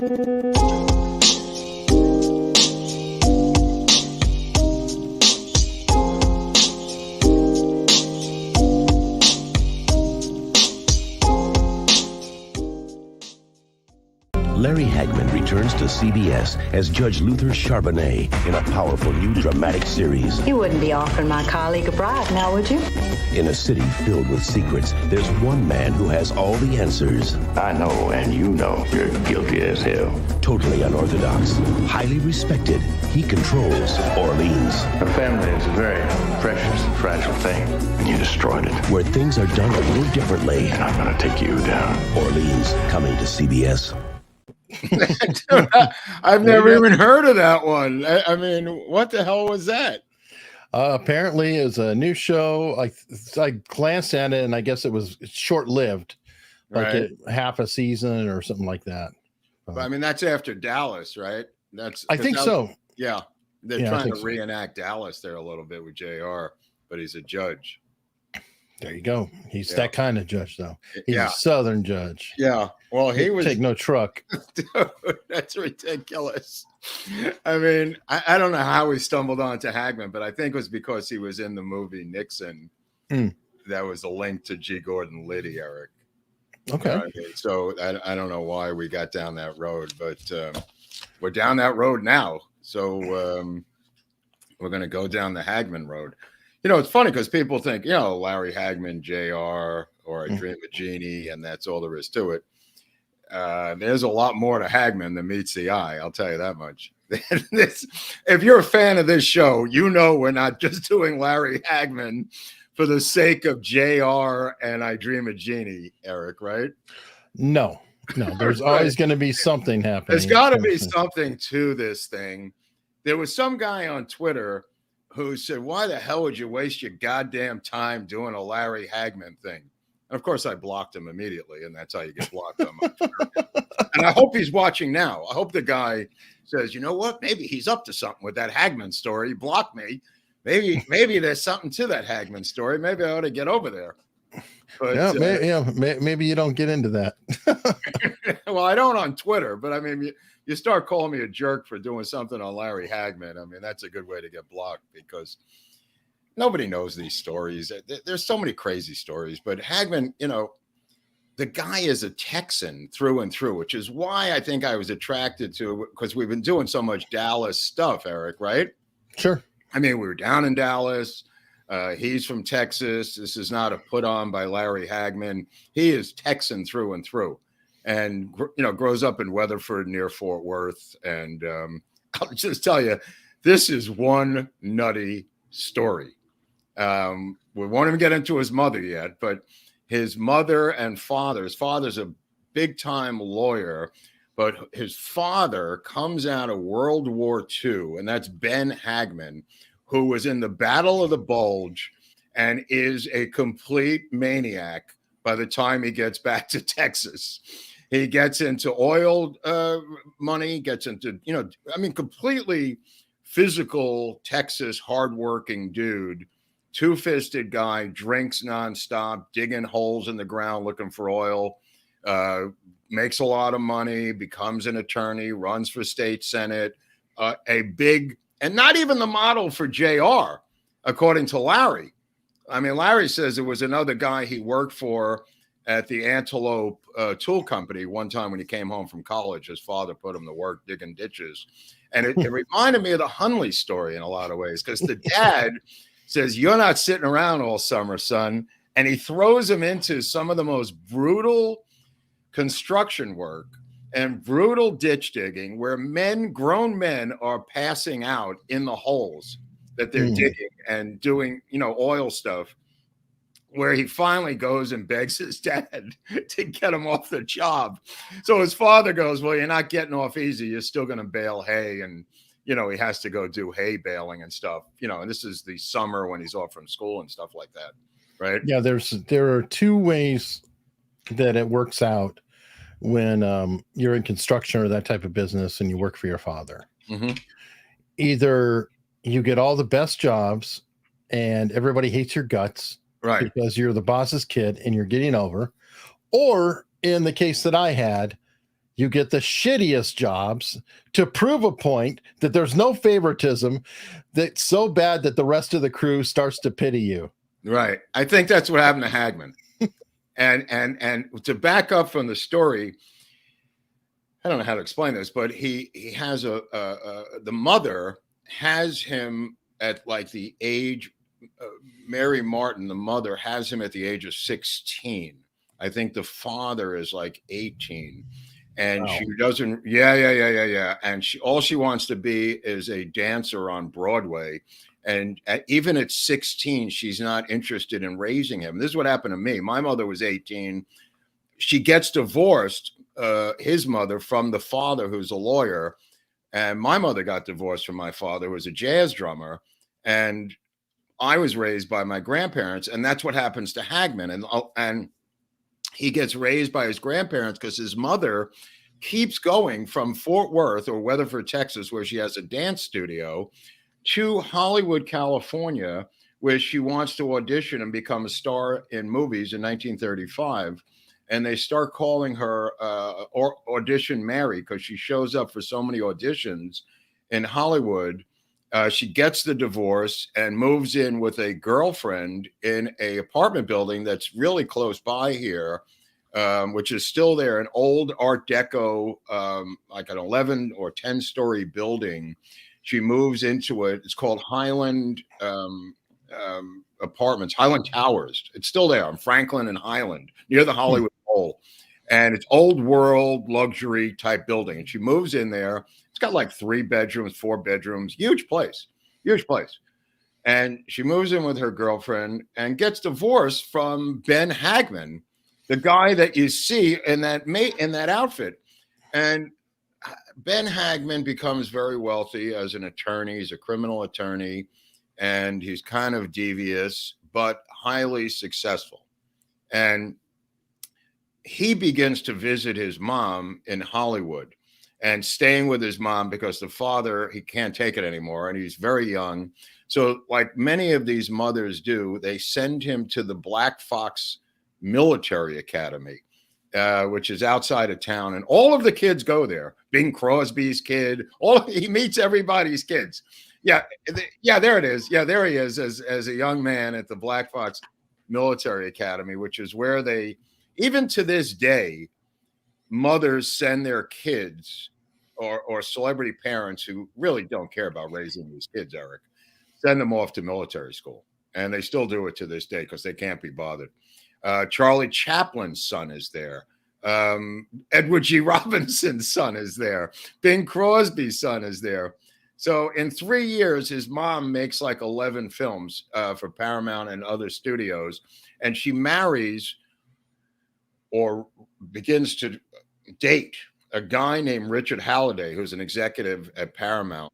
Larry Hagman returns to CBS as Judge Luther Charbonnet in a powerful new dramatic series. You wouldn't be offering my colleague a bribe now, would you? In a city filled with secrets, there's one man who has all the answers. I know, and you know, you're guilty as hell. Totally unorthodox, highly respected, he controls Orleans. A family is a very precious and fragile thing, and you destroyed it. Where things are done a little differently. And I'm gonna take you down. Orleans, coming to CBS. I've never even heard of that one. I mean, what the hell was that? Apparently, it's a new show. I glanced at it, and I guess it was short-lived, like half a season or something like that. But I mean, that's after Dallas, right? I think so. Yeah, they're trying to reenact Dallas there a little bit with JR, but he's a judge. There you go. He's that kind of judge, though. He's a Southern judge. Yeah. Well, he was take no truck. Dude, that's ridiculous. I mean, I don't know how he stumbled onto Hagman, but I think it was because he was in the movie Nixon. That was a link to G. Gordon Liddy, Eric. Okay. You know what I mean? So I don't know why we got down that road, but we're down that road now. So we're going to go down the Hagman road. You know, it's funny because people think, you know, Larry Hagman, JR, or a Dream of Jeannie, and that's all there is to it. There's a lot more to Hagman than meets the eye. I'll tell you that much. If you're a fan of this show, you know we're not just doing Larry Hagman for the sake of JR and I Dream of Jeannie, Eric, right? No. There's always going to be something happening. There's got to be something to this thing. There was some guy on Twitter who said, why the hell would you waste your goddamn time doing a Larry Hagman thing? And of course, I blocked him immediately, and that's how you get blocked on my Twitter. And I hope he's watching now. I hope the guy says, you know what? Maybe he's up to something with that Hagman story. He blocked me. Maybe there's something to that Hagman story. Maybe I ought to get over there. But, maybe you don't get into that. Well, I don't on Twitter, but I mean, you start calling me a jerk for doing something on Larry Hagman. I mean, that's a good way to get blocked because nobody knows these stories. There's so many crazy stories, but Hagman, you know, the guy is a Texan through and through, which is why I think I was attracted to, because we've been doing so much Dallas stuff, Eric, right? Sure. I mean, we were down in Dallas. He's from Texas. This is not a put on by Larry Hagman. He is Texan through and through. And, you know, grows up in Weatherford near Fort Worth. And I'll just tell you, this is one nutty story. We won't even get into his mother yet, but his mother and father, his father's a big time lawyer, but his father comes out of World War II, and that's Ben Hagman, who was in the Battle of the Bulge and is a complete maniac by the time he gets back to Texas. He gets into oil money, gets into, you know, I mean, completely physical Texas hardworking dude, two-fisted guy, drinks nonstop, digging holes in the ground looking for oil, makes a lot of money, becomes an attorney, runs for state senate, a big, and not even the model for JR, according to Larry. I mean, Larry says it was another guy he worked for at the Antelope Tool Company one time when he came home from college. His father put him to work digging ditches. And it reminded me of the Hunley story in a lot of ways, because the dad says, you're not sitting around all summer, son. And he throws him into some of the most brutal construction work and brutal ditch digging where grown men are passing out in the holes that they're digging and doing, you know, oil stuff, where he finally goes and begs his dad to get him off the job. So his father goes, well, you're not getting off easy. You're still going to bale hay. And, you know, he has to go do hay baling and stuff, you know, and this is the summer when he's off from school and stuff like that. Right. Yeah. There are two ways that it works out when you're in construction or that type of business and you work for your father. Mm-hmm. Either you get all the best jobs and everybody hates your guts, right, because you're the boss's kid and you're getting over, or in the case that I had, you get the shittiest jobs to prove a point that there's no favoritism that's so bad that the rest of the crew starts to pity you. Right. I think that's what happened to Hagman. And to back up from the story, I don't know how to explain this, but he has the mother has him at like the age, Mary Martin, the mother has him at the age of 16. I think the father is like 18. And Wow. she doesn't, yeah. And all she wants to be is a dancer on Broadway. And even at 16, she's not interested in raising him. This is what happened to me. My mother was 18. She gets divorced, his mother, from the father, who's a lawyer. And my mother got divorced from my father, who was a jazz drummer. And I was raised by my grandparents. And that's what happens to Hagman. And he gets raised by his grandparents because his mother keeps going from Fort Worth or Weatherford, Texas, where she has a dance studio, to Hollywood, California, where she wants to audition and become a star in movies in 1935. And they start calling her Audition Mary because she shows up for so many auditions in Hollywood. She gets the divorce and moves in with a girlfriend in an apartment building that's really close by here, which is still there, an old Art Deco, like an 11 or 10-story building. She moves into it. It's called Highland Apartments, Highland Towers. It's still there on Franklin and Highland, near the Hollywood Bowl. And it's old world luxury type building. And she moves in there. It's got like 3 bedrooms, 4 bedrooms, huge place. And she moves in with her girlfriend and gets divorced from Ben Hagman, the guy that you see in that outfit. And Ben Hagman becomes very wealthy as an attorney. He's a criminal attorney, and he's kind of devious, but highly successful. And he begins to visit his mom in Hollywood and staying with his mom because the father, he can't take it anymore, and he's very young. So like many of these mothers do, they send him to the Black Fox Military Academy, which is outside of town. And all of the kids go there. Bing Crosby's kid, he meets everybody's kids. Yeah, there it is. Yeah, there he is as a young man at the Black Fox Military Academy, which is where they, even to this day, mothers send their kids or celebrity parents who really don't care about raising these kids, Eric, send them off to military school. And they still do it to this day because they can't be bothered. Charlie Chaplin's son is there. Edward G. Robinson's son is there. Bing Crosby's son is there. So in 3 years, his mom makes like 11 films for Paramount and other studios. And she marries or begins to date a guy named Richard Halliday, who's an executive at Paramount.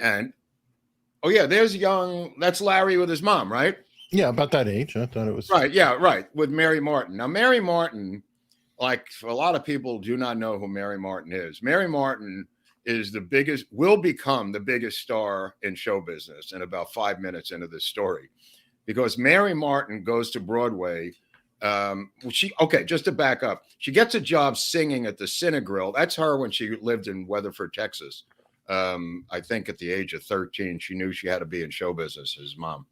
And, oh, yeah, that's Larry with his mom, right? Yeah, about that age. I thought it was. Right, yeah, right, with Mary Martin. Now, Mary Martin, like a lot of people do not know who Mary Martin is. Mary Martin is will become the biggest star in show business in about 5 minutes into this story. Because Mary Martin goes to Broadway. Just to back up, she gets a job singing at the Cinegrill. That's her when she lived in Weatherford, Texas. I think at the age of 13, she knew she had to be in show business, his mom.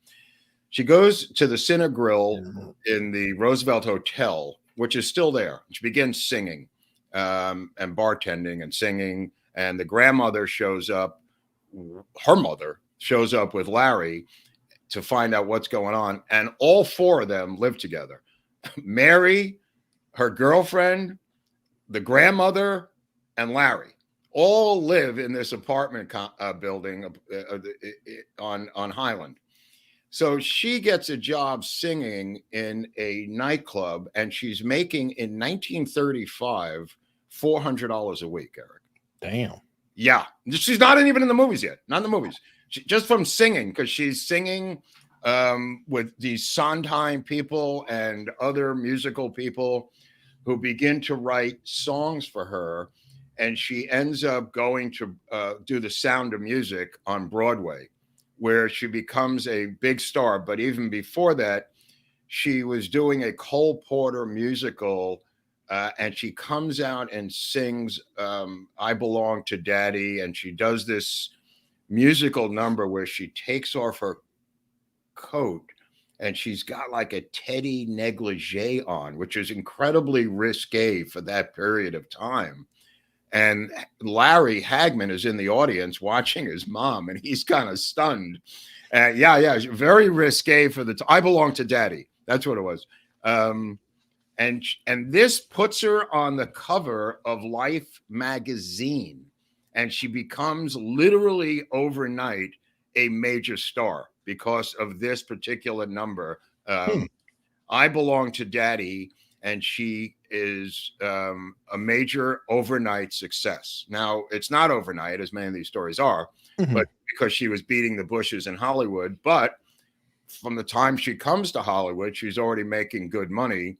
She goes to the Cinegrill in the Roosevelt Hotel, which is still there. She begins singing and bartending and singing. And the grandmother shows up, her mother shows up with Larry to find out what's going on. And all 4 of them live together. Mary, her girlfriend, the grandmother, and Larry all live in this apartment building on Highland. So she gets a job singing in a nightclub, and she's making in 1935 $400 a week, Eric. Damn. Yeah, she's not even in the movies yet. Not in the movies. Just from singing, because she's singing with these Sondheim people and other musical people who begin to write songs for her. And she ends up going to do The Sound of Music on Broadway, where she becomes a big star. But even before that, she was doing a Cole Porter musical and she comes out and sings I Belong to Daddy, and she does this musical number where she takes off her coat and she's got like a teddy negligee on, which is incredibly risque for that period of time. And Larry Hagman is in the audience watching his mom, and he's kind of stunned. Yeah, very risque for I Belong to Daddy. That's what it was. And this puts her on the cover of Life magazine, and she becomes literally overnight a major star because of this particular number. I Belong to Daddy, and she is a major overnight success. Now, it's not overnight, as many of these stories are, but because she was beating the bushes in Hollywood. But from the time she comes to Hollywood, she's already making good money,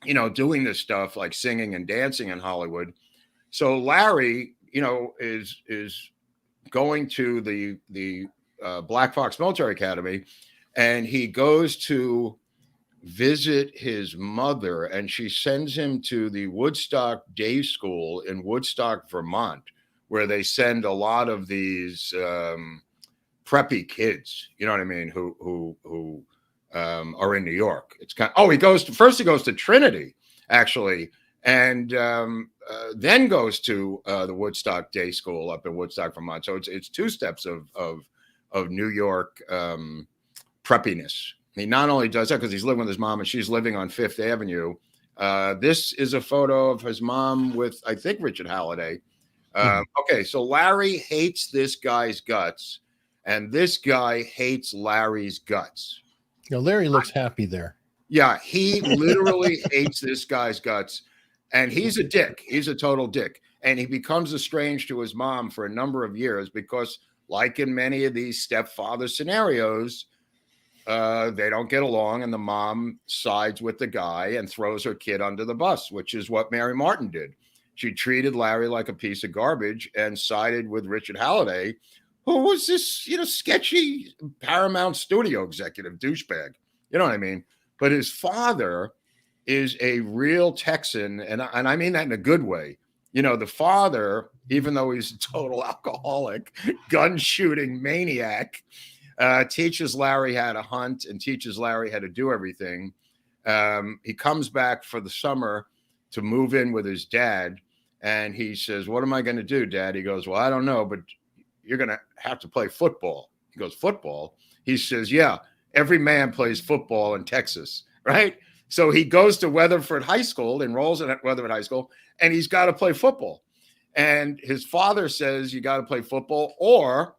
you know, doing this stuff like singing and dancing in Hollywood. So Larry, you know, is going to the Black Fox Military Academy, and he goes to visit his mother, and she sends him to the Woodstock Day School in Woodstock, Vermont, where they send a lot of these preppy kids, you know what I mean, who are in New York. It's kind of, he goes to Trinity, actually, and then goes to the Woodstock Day School up in Woodstock, Vermont. So it's two steps of New York preppiness. He not only does that because he's living with his mom and she's living on Fifth Avenue. This is a photo of his mom with, I think, Richard Halliday. Okay, so Larry hates this guy's guts, and this guy hates Larry's guts. You know, Larry looks happy there. Yeah, he literally hates this guy's guts, and he's a dick. He's a total dick, and he becomes estranged to his mom for a number of years because, like in many of these stepfather scenarios, they don't get along, and the mom sides with the guy and throws her kid under the bus, which is what Mary Martin did. She treated Larry like a piece of garbage and sided with Richard Halliday, who was this, you know, sketchy Paramount studio executive douchebag. You know what I mean? But his father is a real Texan, and I mean that in a good way. You know, the father, even though he's a total alcoholic, gun shooting maniac, teaches Larry how to hunt and teaches Larry how to do everything. He comes back for the summer to move in with his dad, and he says, "What am I going to do, Dad?" He goes, "Well, I don't know, but you're going to have to play football." He goes, "Football?" He says, "Yeah, every man plays football in Texas, right?" So he goes to Weatherford High School, enrolls at Weatherford High School, and he's got to play football. And his father says, "You got to play football, or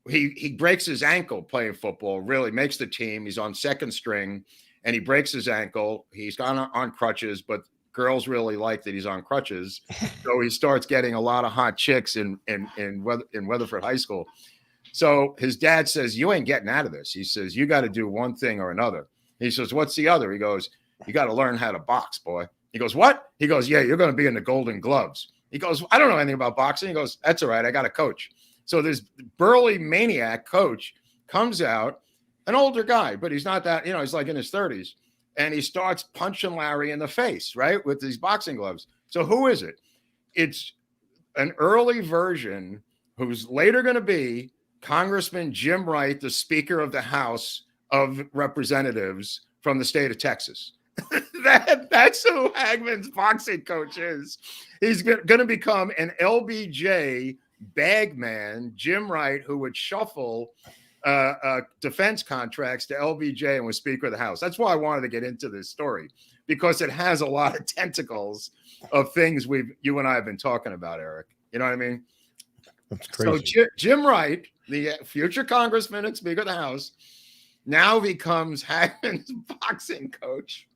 he breaks his ankle playing football, really makes the team. He's on second string, and he breaks his ankle. He's gone on crutches, but girls really like that he's on crutches. So he starts getting a lot of hot chicks in Weatherford High School. So his dad says, "You ain't getting out of this." He says, "You got to do one thing or another." He says, "What's the other?" He goes, "You got to learn how to box, boy." He goes, "What?" He goes, "Yeah, you're going to be in the Golden Gloves." He goes, "I don't know anything about boxing." He goes, "That's all right. I got a coach." So this burly maniac coach comes out, an older guy, but he's not that, you know, he's like in his 30s. And he starts punching Larry in the face, right, with these boxing gloves. So who is it? It's an early version who's later going to be Congressman Jim Wright, the Speaker of the House of Representatives from the state of Texas. That's who Hagman's boxing coach is. He's going to become an LBJ bagman, Jim Wright, who would shuffle defense contracts to LBJ and was Speaker of the House. That's why I wanted to get into this story, because it has a lot of tentacles of things you and I have been talking about, Eric. You know what I mean? That's crazy. So Jim Wright, the future congressman and Speaker of the House, now becomes Hagman's boxing coach.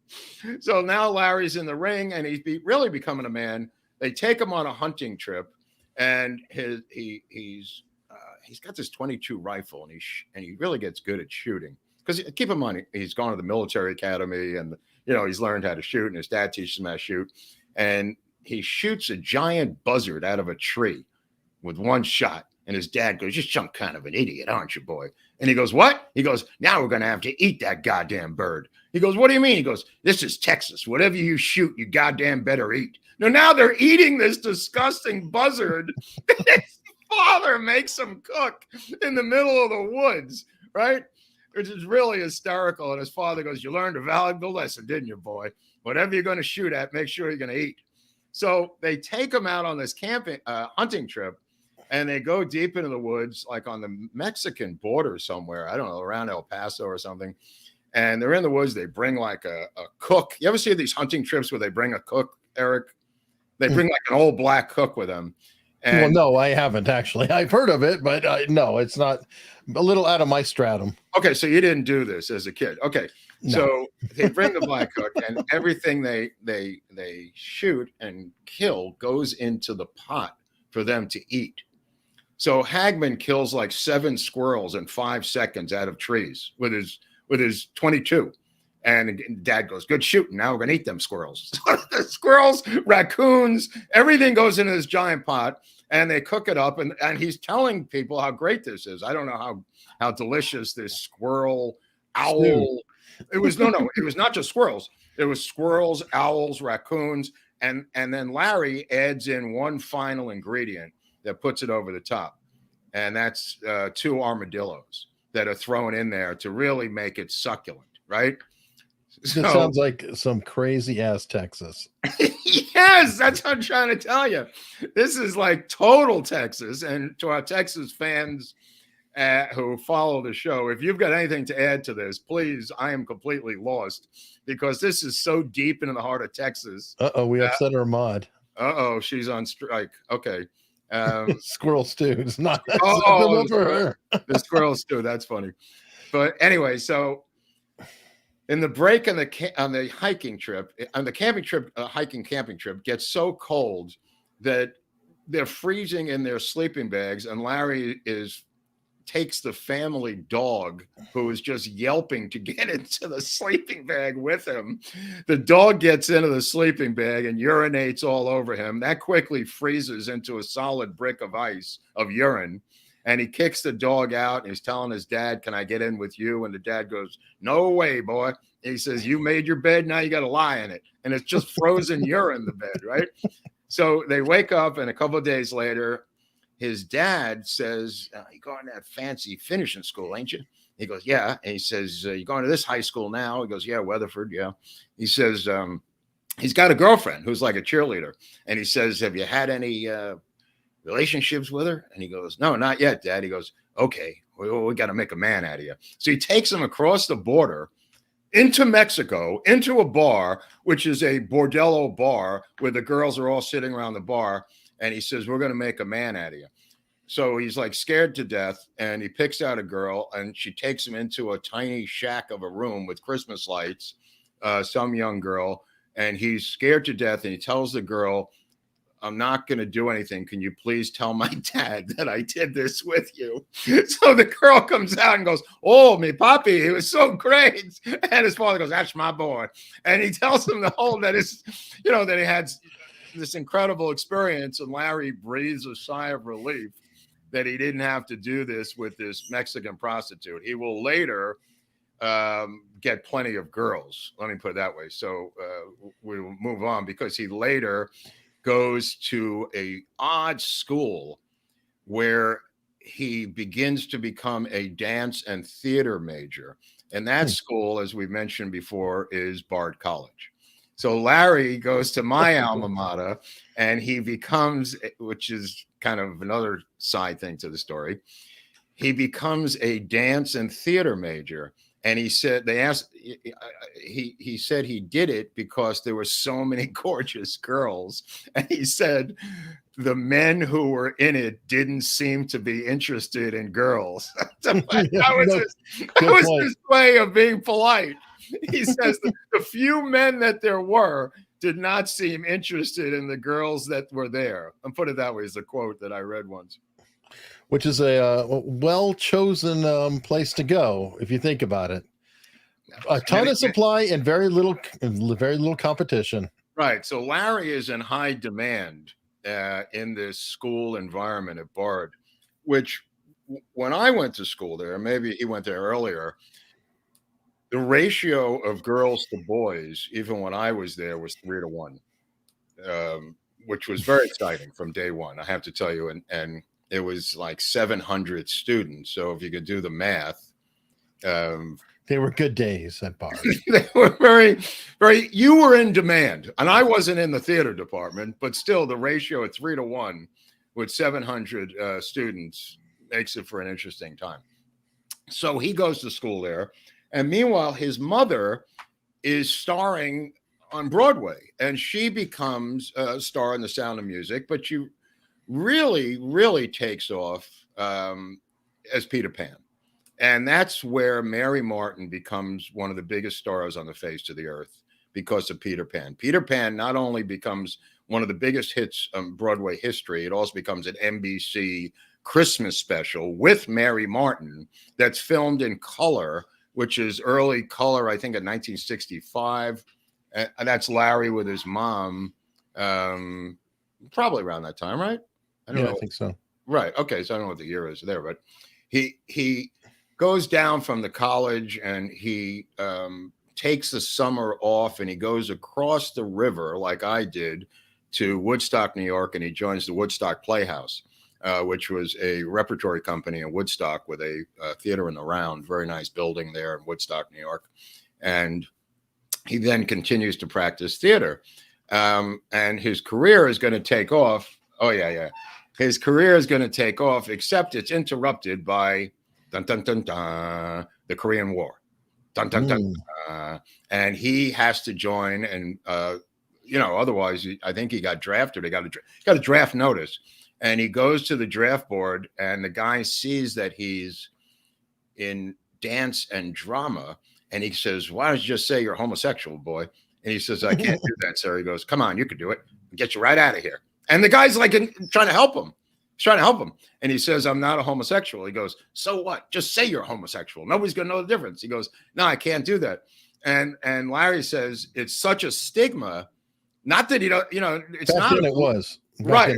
So now Larry's in the ring, and he's really becoming a man. They take him on a hunting trip, and he's got this .22 rifle, and he really gets good at shooting. Because keep in mind, he's gone to the military academy, and you know he's learned how to shoot, and his dad teaches him how to shoot. And he shoots a giant buzzard out of a tree with one shot. And his dad goes, "You're some kind of an idiot, aren't you, boy?" And he goes, "What?" He goes, "Now we're going to have to eat that goddamn bird." He goes, what do you mean? He goes, this is Texas. Whatever you shoot, you goddamn better eat. Now they're eating this disgusting buzzard. His father makes him cook in the middle of the woods, right? Which is really hysterical. And his father goes, you learned a valuable lesson, didn't you, boy? Whatever you're going to shoot at, make sure you're going to eat. So they take him out on this hunting trip, and they go deep into the woods, like on the Mexican border somewhere. I don't know, around El Paso or something. And they're in the woods. They bring like a cook. You ever see these hunting trips where they bring a cook, Eric? They bring like an old black cook with them. And, well, no, I haven't actually. I've heard of it, but no, it's not. A little out of my stratum. Okay, so you didn't do this as a kid. Okay, no. So they bring the black cook, and everything they shoot and kill goes into the pot for them to eat. So Hagman kills like 7 squirrels in 5 seconds out of trees with his 22. And Dad goes, good shooting. Now we're going to eat them squirrels. The squirrels, raccoons, everything goes into this giant pot, and they cook it up. And he's telling people how great this is. I don't know how delicious this squirrel, owl. It was it was not just squirrels. It was squirrels, owls, raccoons. And then Larry adds in one final ingredient that puts it over the top. And that's 2 armadillos that are thrown in there to really make it succulent, right? So, it sounds like some crazy ass Texas. Yes, that's what I'm trying to tell you. This is like total Texas. And to our Texas fans who follow the show, if you've got anything to add to this, please, I am completely lost because this is so deep into the heart of Texas. We upset our mod. She's on strike. Okay. Squirrel stew. It's not. The squirrel stew. That's funny. But anyway, so in the break on the hiking trip, on the camping trip, camping trip gets so cold that they're freezing in their sleeping bags, and Larry takes the family dog, who is just yelping, to get into the sleeping bag with him. The dog gets into the sleeping bag and urinates all over him. That quickly freezes into a solid brick of ice of urine. And he kicks the dog out, and he's telling his dad, can I get in with you? And the dad goes, no way, boy. He says, you made your bed, now you got to lie in it. And it's just frozen urine in the bed, right? So they wake up, and a couple of days later, his dad says, you going to that fancy finishing school, ain't you? He goes, yeah. And he says, you going to this high school now? He goes, yeah, Weatherford, yeah. He says, he's got a girlfriend who's like a cheerleader. And he says, have you had any relationships with her? And he goes, no, not yet, Dad. He goes, okay, we got to make a man out of you. So he takes him across the border into Mexico, into a bar, which is a bordello bar where the girls are all sitting around the bar. And he says, we're going to make a man out of you. So he's like scared to death, and he picks out a girl, and she takes him into a tiny shack of a room with Christmas lights, some young girl, and he's scared to death. And he tells the girl, I'm not going to do anything. Can you please tell my dad that I did this with you? So the girl comes out and goes, oh, me papi, it was so great. And his father goes, that's my boy. And he tells him that he had this incredible experience. And Larry breathes a sigh of relief that he didn't have to do this with this Mexican prostitute. He will later get plenty of girls. Let me put it that way. So we'll move on, because he later goes to a odd school where he begins to become a dance and theater major. And that school, as we mentioned before, is Bard College. So Larry goes to my alma mater, and he becomes, which is kind of another side thing to the story, he becomes a dance and theater major. And he said, he said he did it because there were so many gorgeous girls. And he said the men who were in it didn't seem to be interested in girls. That was his way of being polite. He says the few men that there were did not seem interested in the girls that were there. And put it that way is a quote that I read once. Which is a well-chosen place to go, if you think about it. A ton of supply and very little competition. Right. So Larry is in high demand in this school environment at Bard, which when I went to school there, maybe he went there earlier, The ratio of girls to boys, even when I was there, was 3-1, which was very exciting from day one, I have to tell you. And it was like 700 students. So if you could do the math, they were good days at bars. they were very, very. You were in demand, and I wasn't in the theater department, but still, the ratio at 3-1 with 700 students makes it for an interesting time. So he goes to school there. And meanwhile, his mother is starring on Broadway, and she becomes a star in The Sound of Music, but she really, really takes off as Peter Pan. And that's where Mary Martin becomes one of the biggest stars on the face of the earth because of Peter Pan. Peter Pan not only becomes one of the biggest hits in Broadway history, it also becomes an NBC Christmas special with Mary Martin that's filmed in color, which is early color, I think, in 1965. And that's Larry with his mom, probably around that time, right? I don't know. I think so. Right. Okay. So I don't know what the year is there, but he goes down from the college and he takes the summer off and he goes across the river like I did to Woodstock, New York, and he joins the Woodstock Playhouse. Which was a repertory company in Woodstock with a theater in the Round, very nice building there in Woodstock, New York. And he then continues to practice theater. And his career is going to take off. Oh, yeah. His career is going to take off, except it's interrupted by dun, dun, dun, dun, the Korean War. Dun, dun, dun, and he has to join. And, otherwise, I think he got drafted. He got a draft notice. And he goes to the draft board, and the guy sees that he's in dance and drama. And he says, "Why don't you just say you're homosexual, boy?" And he says, "I can't do that, sir." He goes, "Come on, you can do it. I'll get you right out of here." And the guy's like trying to help him. He's trying to help him. And he says, "I'm not a homosexual." He goes, "So what? Just say you're homosexual. Nobody's going to know the difference." He goes, "No, I can't do that." And Larry says, it's such a stigma. Not that it's Back not. then it was. Right.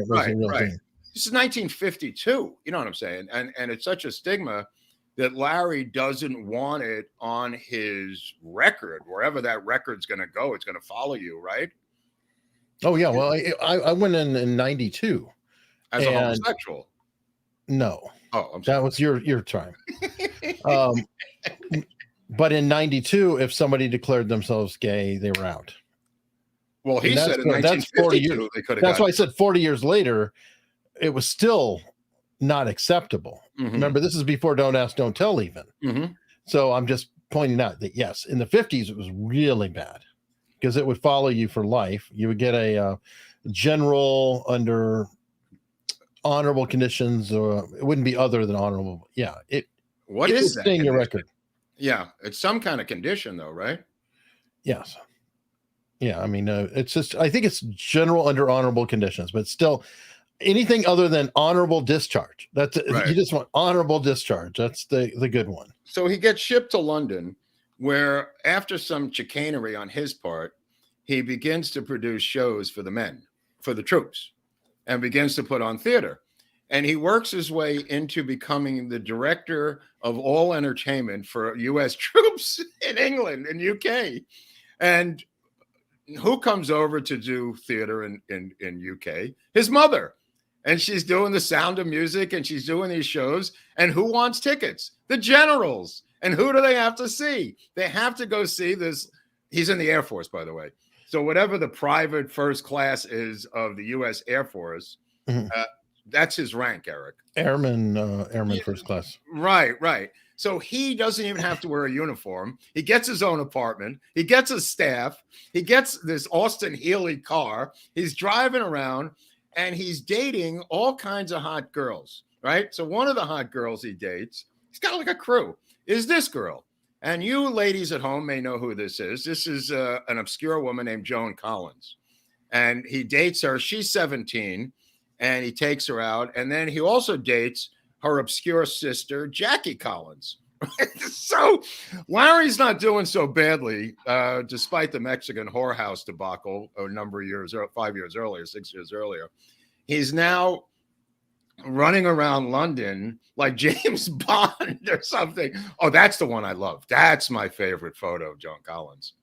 This is 1952. You know what I'm saying? And it's such a stigma that Larry doesn't want it on his record. Wherever that record's going to go, it's going to follow you, right? Oh, yeah. Well, I went in 92. As a homosexual. No. Oh, I'm sorry. That was your time. But in 92, if somebody declared themselves gay, they were out. Well, he said in 1952 they could have. That's why I said 40 years later, it was still not acceptable. Mm-hmm. Remember, this is before Don't Ask, Don't Tell even. Mm-hmm. So I'm just pointing out that, yes, in the 50s, it was really bad because it would follow you for life. You would get a general under honorable conditions, or it wouldn't be other than honorable. Yeah. What is that? Your record. Yeah. It's some kind of condition, though, right? Yes. Yeah. I mean, it's just, I think it's general under honorable conditions, but still, anything other than honorable discharge. That's right. You just want honorable discharge. That's the good one. So he gets shipped to London, where after some chicanery on his part, he begins to produce shows for the men, for the troops, and begins to put on theater. And he works his way into becoming the director of all entertainment for U.S. troops in England and UK. And who comes over to do theater in UK? His mother. And she's doing The Sound of Music, and she's doing these shows. And who wants tickets? The generals. And who do they have to see? They have to go see this. He's in the Air Force, by the way. So whatever the private first class is of the U.S. Air Force, that's his rank, Eric. Airman first class. Right. So he doesn't even have to wear a uniform. He gets his own apartment. He gets a staff. He gets this Austin Healey car. He's driving around. And he's dating all kinds of hot girls, right? So one of the hot girls he dates, he's got like a crew, is this girl. And you ladies at home may know who this is. This is an obscure woman named Joan Collins. And he dates her. She's 17, and he takes her out. And then he also dates her obscure sister, Jackie Collins. So Larry's not doing so badly, despite the Mexican whorehouse debacle a number of years, 5 years earlier, 6 years earlier. He's now running around London like James Bond or something. Oh, that's the one I love. That's my favorite photo of Joan Collins.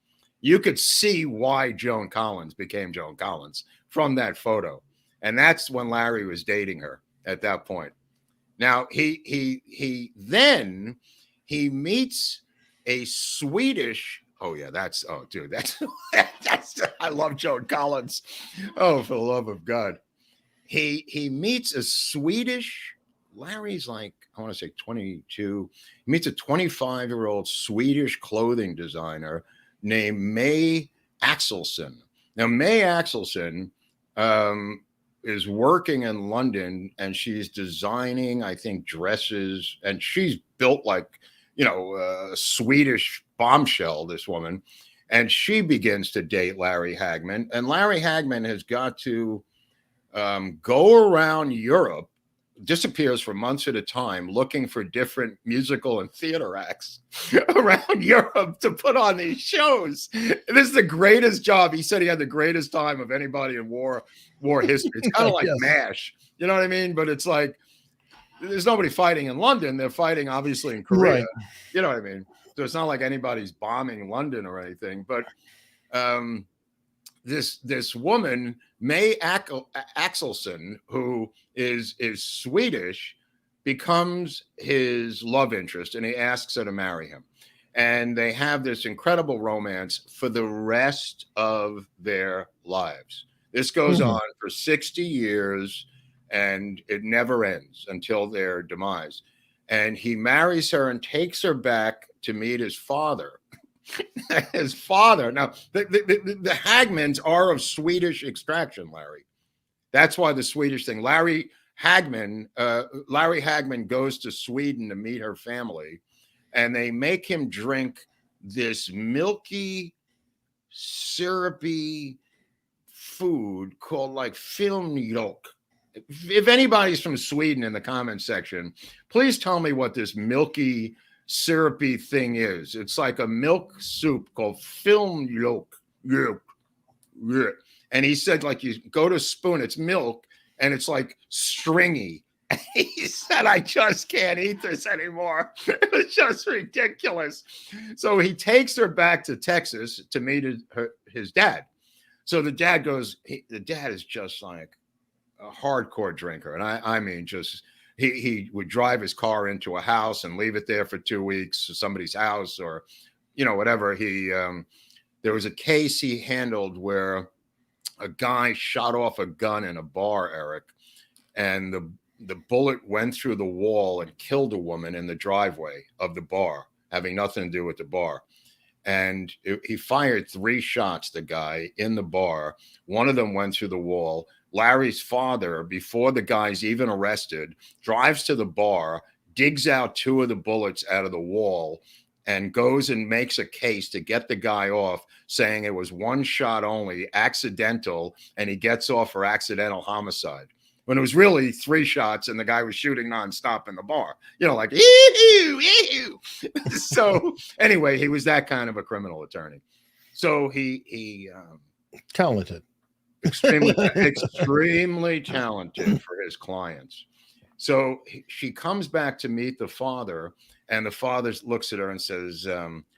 You could see why Joan Collins became Joan Collins from that photo. And that's when Larry was dating her at that point. Now he meets a Swedish. Oh yeah, that's I love Joan Collins. Oh, for the love of God. He meets a Swedish. Larry's like, I want to say 22. He meets a 25-year-old Swedish clothing designer named May Axelsson. Now, May Axelsson is working in London, and she's designing, I think, dresses, and she's built like, a Swedish bombshell, this woman. And she begins to date Larry Hagman. And Larry Hagman has got to go around Europe, disappears for months at a time, looking for different musical and theater acts around Europe to put on these shows. And this is the greatest job. He said he had the greatest time of anybody in war history. It's kind of like MASH, you know what I mean? But it's like, there's nobody fighting in London. They're fighting obviously in Korea. Right. You know what I mean? So it's not like anybody's bombing London or anything. But this woman, May Axelsson, who is Swedish, becomes his love interest, and he asks her to marry him. And they have this incredible romance for the rest of their lives. This goes on for 60 years, and it never ends until their demise. And he marries her and takes her back to meet his father. His father. Now, the Hagmans are of Swedish extraction, Larry. That's why the Swedish thing. Larry Hagman goes to Sweden to meet her family, and they make him drink this milky, syrupy food called like filmjölk. If anybody's from Sweden in the comment section, please tell me what this milky, syrupy thing is. It's like a milk soup called filmjölk. Yeah. And he said, like, you go to spoon, it's milk, and it's like stringy. He said, I just can't eat this anymore. It was just ridiculous. So he takes her back to Texas to meet his dad. So the dad goes, the dad is just like a hardcore drinker. And I mean, just he would drive his car into a house and leave it there for 2 weeks, somebody's house, or, whatever. There was a case he handled where a guy shot off a gun in a bar, Eric, and the bullet went through the wall and killed a woman in the driveway of the bar, having nothing to do with the bar. And he fired 3 shots, the guy, in the bar. One of them went through the wall. Larry's father, before the guy's even arrested, drives to the bar, digs out 2 of the bullets out of the wall, and goes and makes a case to get the guy off, saying it was 1 shot only, accidental, and he gets off for accidental homicide. When it was really 3 shots, and the guy was shooting nonstop in the bar, like, ee-hoo. So anyway, he was that kind of a criminal attorney. So he talented, extremely talented for his clients. So she comes back to meet the father, and the father looks at her and says,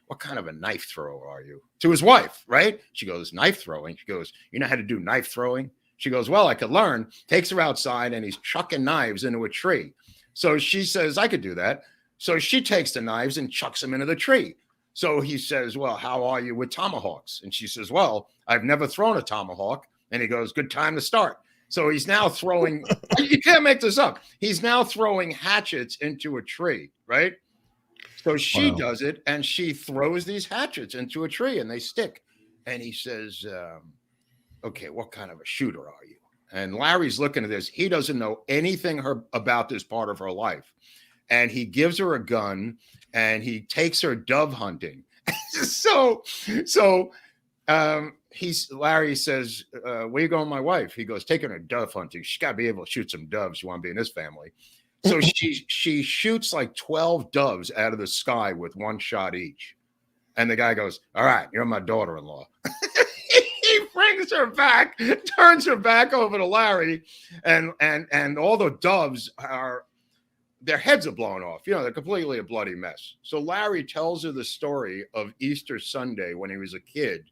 what kind of a knife thrower are you? To his wife, right? She goes, knife throwing? She goes, you know how to do knife throwing? She goes, well, I could learn. Takes her outside, and he's chucking knives into a tree. So she says, I could do that. So she takes the knives and chucks them into the tree. So he says, well, how are you with tomahawks? And she says, well, I've never thrown a tomahawk. And he goes, good time to start. So he's now throwing, you can't make this up. He's now throwing hatchets into a tree, right? So she does it, and she throws these hatchets into a tree, and they stick. And he says, okay, what kind of a shooter are you? And Larry's looking at this. He doesn't know anything about this part of her life. And he gives her a gun, and he takes her dove hunting. Larry says, where you going with my wife? He goes, taking her dove hunting. She's got to be able to shoot some doves. You want to be in this family. So she shoots like 12 doves out of the sky with 1 shot each. And the guy goes, all right, you're my daughter-in-law. He brings her back, turns her back over to Larry, and all the doves are, their heads are blown off. You know, they're completely a bloody mess. So Larry tells her the story of Easter Sunday when he was a kid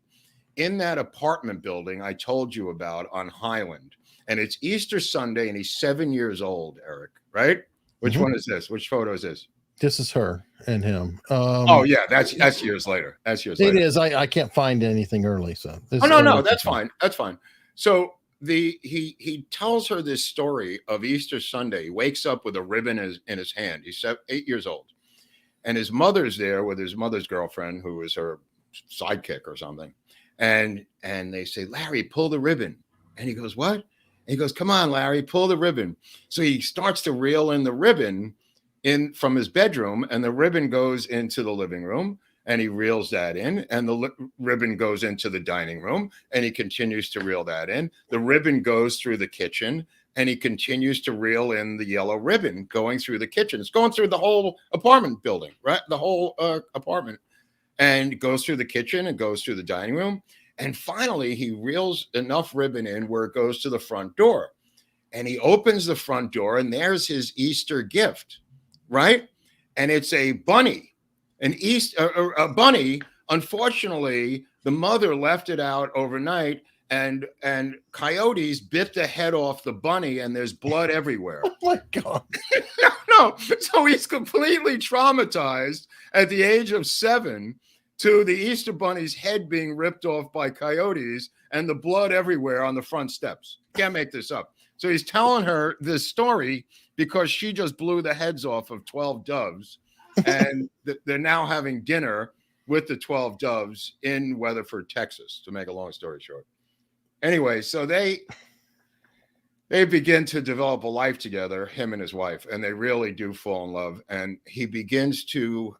in that apartment building I told you about on Highland. And it's Easter Sunday, and he's 7 years old, Eric, right? Which one is this? Which photo is this? This is her and him. Oh yeah, that's years later. That's years later. It is. I can't find anything early. So this no, that's fine. That's fine. So he tells her this story of Easter Sunday. He wakes up with a ribbon in his hand. He's 8 years old, and his mother's there with his mother's girlfriend, who is her sidekick or something. And they say, Larry, pull the ribbon. And he goes, what? And he goes, come on, Larry, pull the ribbon. So he starts to reel in the ribbon from his bedroom, and the ribbon goes into the living room, and he reels that in, and the ribbon goes into the dining room, and he continues to reel that in. The ribbon goes through the kitchen, and he continues to reel in the yellow ribbon going through the kitchen. It's going through the whole apartment building, right? The whole apartment. And goes through the kitchen and goes through the dining room. And finally, he reels enough ribbon in where it goes to the front door. And he opens the front door, and there's his Easter gift, right? And it's a bunny, a bunny. Unfortunately, the mother left it out overnight, and coyotes bit the head off the bunny, and there's blood everywhere. Oh my God. No. So he's completely traumatized at the age of 7 to the Easter bunny's head being ripped off by coyotes and the blood everywhere on the front steps. Can't make this up. So he's telling her this story because she just blew the heads off of 12 doves, and they're now having dinner with the 12 doves in Weatherford, Texas, to make a long story short. Anyway, so they begin to develop a life together, him and his wife, and they really do fall in love. And he begins to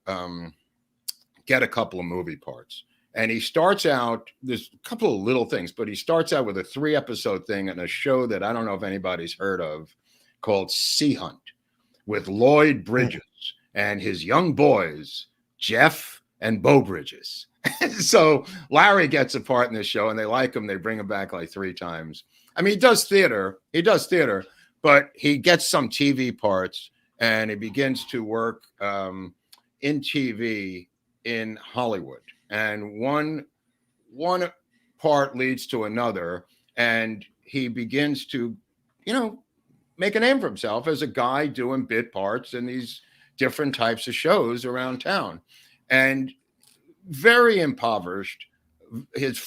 get a couple of movie parts. And he starts out, there's a couple of little things, but he starts out with a 3-episode thing in a show that I don't know if anybody's heard of called Sea Hunt with Lloyd Bridges and his young boys, Jeff and Beau Bridges. So Larry gets a part in this show, and they like him. They bring him back like 3 times. I mean, he does theater, but he gets some TV parts, and he begins to work in TV in Hollywood. And one part leads to another, and he begins to, make a name for himself as a guy doing bit parts in these different types of shows around town. And very impoverished. His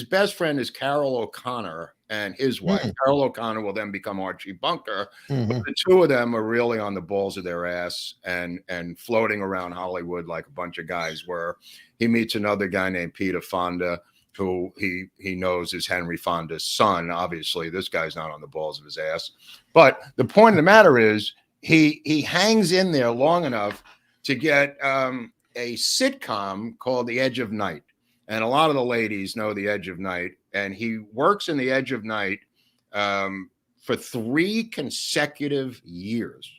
best friend is Carol O'Connor and his wife. Carol O'Connor will then become Archie Bunker. But the two of them are really on the balls of their ass and floating around Hollywood like a bunch of guys were. He meets another guy named Peter Fonda, who he knows is Henry Fonda's son. Obviously, this guy's not on the balls of his ass. But the point of the matter is he hangs in there long enough to get a sitcom called The Edge of Night. And a lot of the ladies know The Edge of Night. And he works in The Edge of Night for 3 consecutive years.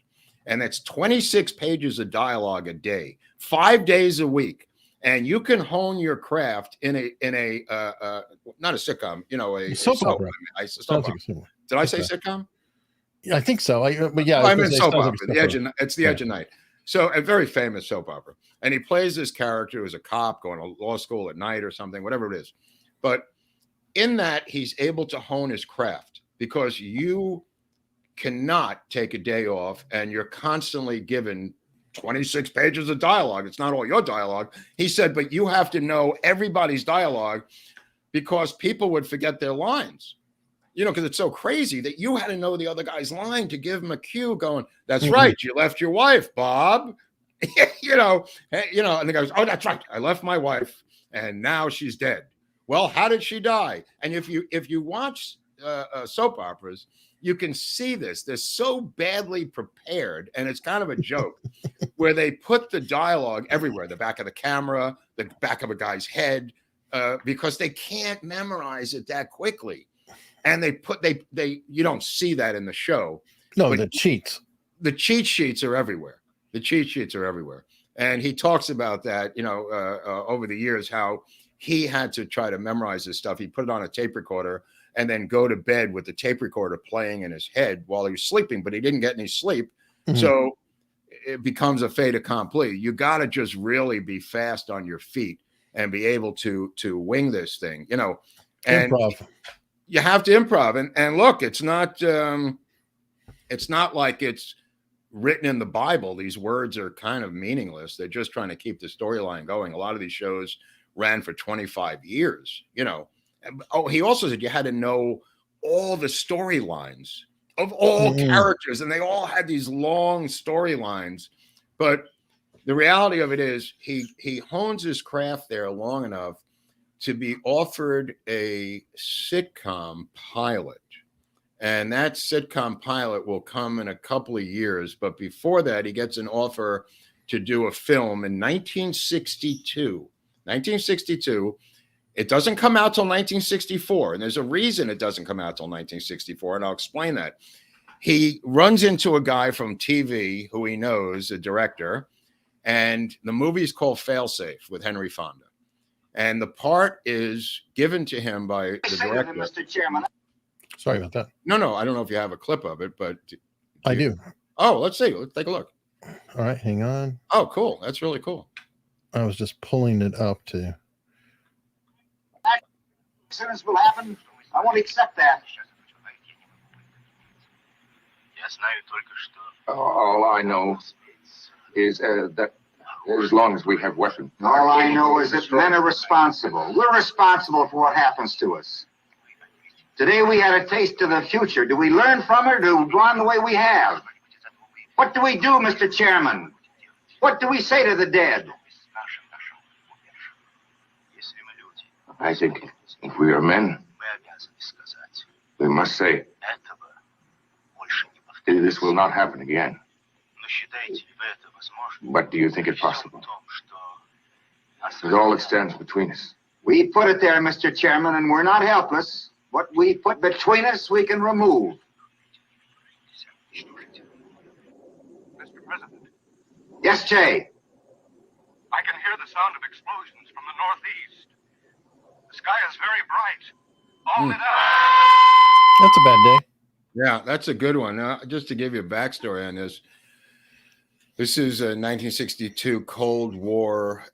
And that's 26 pages of dialogue a day, 5 days a week. And you can hone your craft in a not a sitcom, a soap opera. Did I say sitcom? Yeah, I think so. But yeah, I meant soap opera. It's The Edge of Night. So a very famous soap opera. And he plays this character who's a cop going to law school at night or something, whatever it is. But in that, he's able to hone his craft because you cannot take a day off and you're constantly given 26 pages of dialogue. It's not all your dialogue. He said, but you have to know everybody's dialogue because people would forget their lines. Because it's so crazy that you had to know the other guy's line to give him a cue going, that's right. You left your wife, Bob. And the guy goes, oh, that's right. I left my wife and now she's dead. Well, how did she die? And if you watch soap operas, you can see this. They're so badly prepared, and it's kind of a joke, where they put the dialogue everywhere, the back of the camera, the back of a guy's head, because they can't memorize it that quickly. And you don't see that in the show. No, the cheats. The cheat sheets are everywhere. And he talks about that, over the years, how he had to try to memorize this stuff. He put it on a tape recorder and then go to bed with the tape recorder playing in his head while he was sleeping, but he didn't get any sleep. Mm-hmm. So it becomes a fait accompli. You got to just really be fast on your feet and be able to wing this thing, you know, and improv. You have to improv. And look, it's not like it's written in the Bible. These words are kind of meaningless. They're just trying to keep the storyline going. A lot of these shows ran for 25 years, you know. Oh, he also said you had to know all the storylines of all characters, and they all had these long storylines. But the reality of it is he hones his craft there long enough to be offered a sitcom pilot. And that sitcom pilot will come in a couple of years. But before that, he gets an offer to do a film in 1962. 1962. It doesn't come out till 1964. And there's a reason it doesn't come out till 1964. And I'll explain that. He runs into a guy from TV who he knows, a director. And the movie is called Failsafe with Henry Fonda. And the part is given to him by the director. Mr. Chairman. Sorry about that. No. I don't know if you have a clip of it, but I do. Oh, let's see. Let's take a look. All right, hang on. Oh, cool. That's really cool. I was just pulling it up to. Accidents will happen. I won't accept that. All I know is that as long as we have weapons. All I know is that men are responsible. We're responsible for what happens to us. Today we had a taste of the future. Do we learn from it or do we go on the way we have? What do we do, Mr. Chairman? What do we say to the dead? I think if we are men, we must say, this will not happen again. But do you think it possible? With all that stands between us. We put it there, Mr. Chairman, and we're not helpless. What we put between us, we can remove. Mr. President. Yes, Jay. I can hear the sound of explosions from the northeast. The sky is very bright. All lit up. That's a bad day. Yeah, that's a good one. Just to give you a backstory on this. This is a 1962 Cold War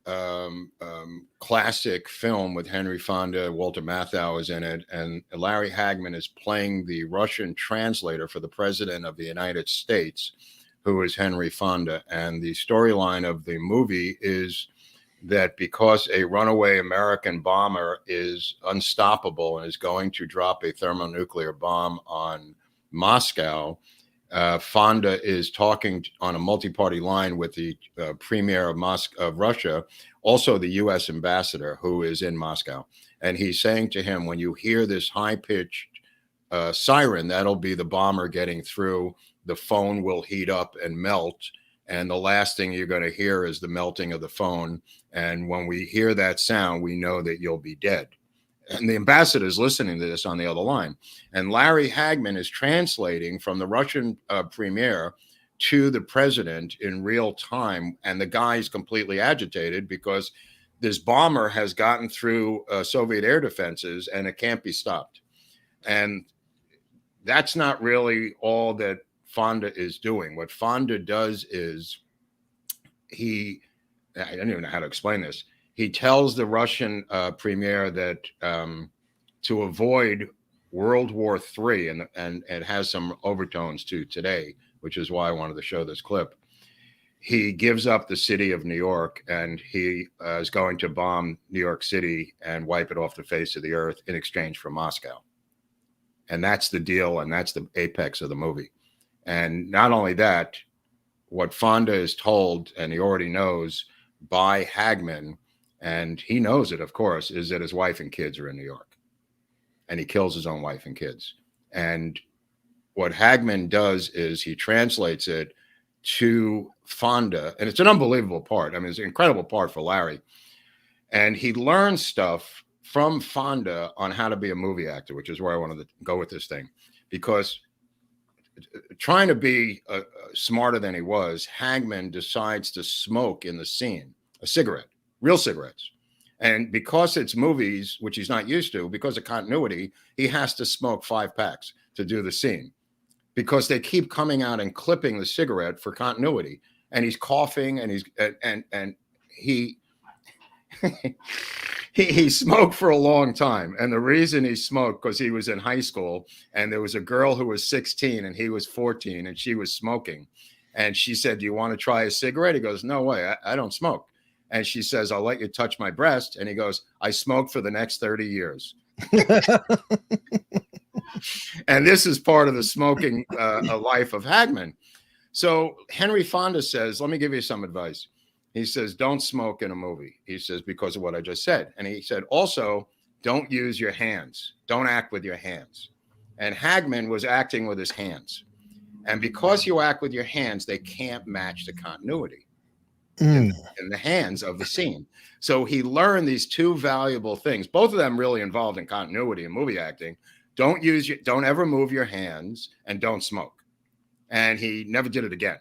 classic film with Henry Fonda. Walter Matthau is in it. And Larry Hagman is playing the Russian translator for the President of the United States, who is Henry Fonda. And the storyline of the movie is that because a runaway American bomber is unstoppable and is going to drop a thermonuclear bomb on Moscow, Fonda is talking on a multi-party line with the premier of Russia, also the U.S. ambassador who is in Moscow. And he's saying to him, when you hear this high-pitched siren, that'll be the bomber getting through. The phone will heat up and melt. And the last thing you're going to hear is the melting of the phone. And when we hear that sound, we know that you'll be dead. And the ambassador is listening to this on the other line. And Larry Hagman is translating from the Russian premier to the president in real time. And the guy is completely agitated because this bomber has gotten through Soviet air defenses and it can't be stopped. And that's not really all that Fonda is doing. What Fonda does is I don't even know how to explain this. He tells the Russian premier that to avoid World War III, and it has some overtones to today, which is why I wanted to show this clip. He gives up the city of New York, and he is going to bomb New York City and wipe it off the face of the earth in exchange for Moscow. And that's the deal, and that's the apex of the movie. And not only that, what Fonda is told, and he already knows by Hagman, and he knows it, of course, is that his wife and kids are in New York. And he kills his own wife and kids. And what Hagman does is he translates it to Fonda. And it's an unbelievable part. I mean, it's an incredible part for Larry. And he learns stuff from Fonda on how to be a movie actor, which is where I wanted to go with this thing. Because trying to be smarter than he was, Hagman decides to smoke in the scene, a cigarette. Real cigarettes. And because it's movies, which he's not used to, because of continuity, he has to smoke 5 packs to do the scene because they keep coming out and clipping the cigarette for continuity. And he's coughing and he he smoked for a long time. And the reason he smoked, because he was in high school and there was a girl who was 16 and he was 14 and she was smoking. And she said, "Do you want to try a cigarette?" He goes, "No way, I don't smoke." And she says, "I'll let you touch my breast." And he goes, "I smoked for the next 30 years. And this is part of the smoking life of Hagman. So Henry Fonda says, "Let me give you some advice." He says, "Don't smoke in a movie." He says, because of what I just said. And he said, also, don't use your hands. Don't act with your hands. And Hagman was acting with his hands. And because you act with your hands, they can't match the continuity in the hands of the scene. So he learned these 2 valuable things, both of them really involved in continuity and movie acting. Don't ever move your hands, and don't smoke. And he never did it again.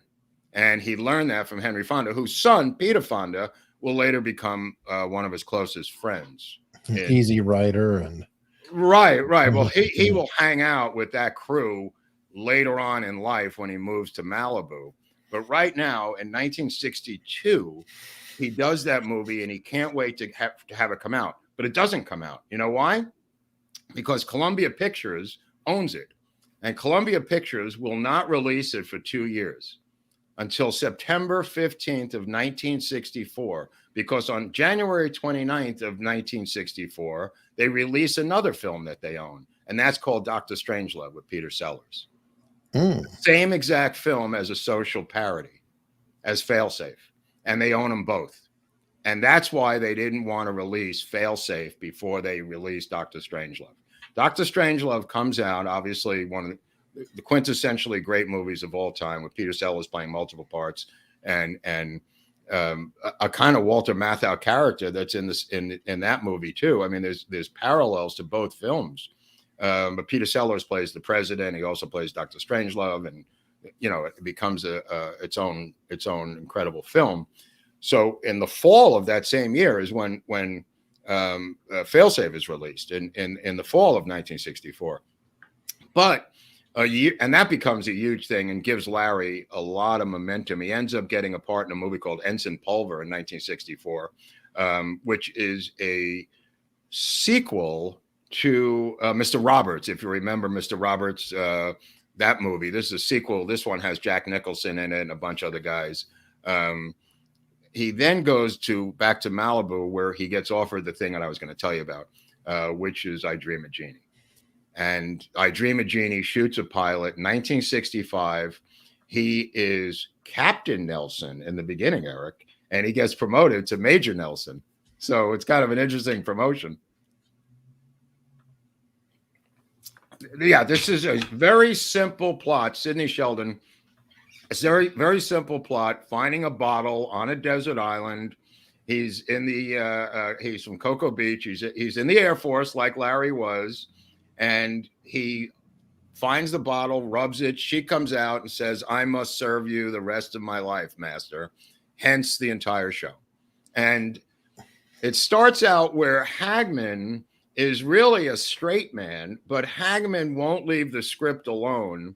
And he learned that from Henry Fonda, whose son, Peter Fonda, will later become one of his closest friends. Easy Rider. And right. Well, he will hang out with that crew later on in life when he moves to Malibu. But right now, in 1962, he does that movie, and he can't wait to have it come out. But it doesn't come out. You know why? Because Columbia Pictures owns it. And Columbia Pictures will not release it for 2 years, until September 15th of 1964, because on January 29th of 1964, they release another film that they own, and that's called Dr. Strangelove with Peter Sellers. Same exact film as a social parody, as Failsafe, and they own them both. And that's why they didn't want to release Failsafe before they released Dr. Strangelove. Dr. Strangelove comes out, obviously one of the quintessentially great movies of all time, with Peter Sellers playing multiple parts, and a kind of Walter Matthau character that's in that movie too. I mean, there's parallels to both films. But Peter Sellers plays the president. He also plays Dr. Strangelove, and it becomes its own incredible film. So in the fall of that same year is when Failsafe is released in the fall of 1964. But a year, and that becomes a huge thing and gives Larry a lot of momentum. He ends up getting a part in a movie called Ensign Pulver in 1964, which is a sequel to Mr. Roberts. If you remember Mr. Roberts, that movie, this is a sequel. This one has Jack Nicholson in it and a bunch of other guys. He then goes back to Malibu, where he gets offered the thing that I was going to tell you about, which is I Dream of Jeannie. And I Dream of Jeannie shoots a pilot in 1965. He is Captain Nelson in the beginning, Eric, and he gets promoted to Major Nelson. So it's kind of an interesting promotion. Yeah, this is a very simple plot. Sidney Sheldon, it's very, very simple plot. Finding a bottle on a desert island. He's he's from Cocoa Beach. He's in the Air Force like Larry was. And he finds the bottle, rubs it. She comes out and says, "I must serve you the rest of my life, master." Hence the entire show. And it starts out where Hagman is really a straight man, but Hagman won't leave the script alone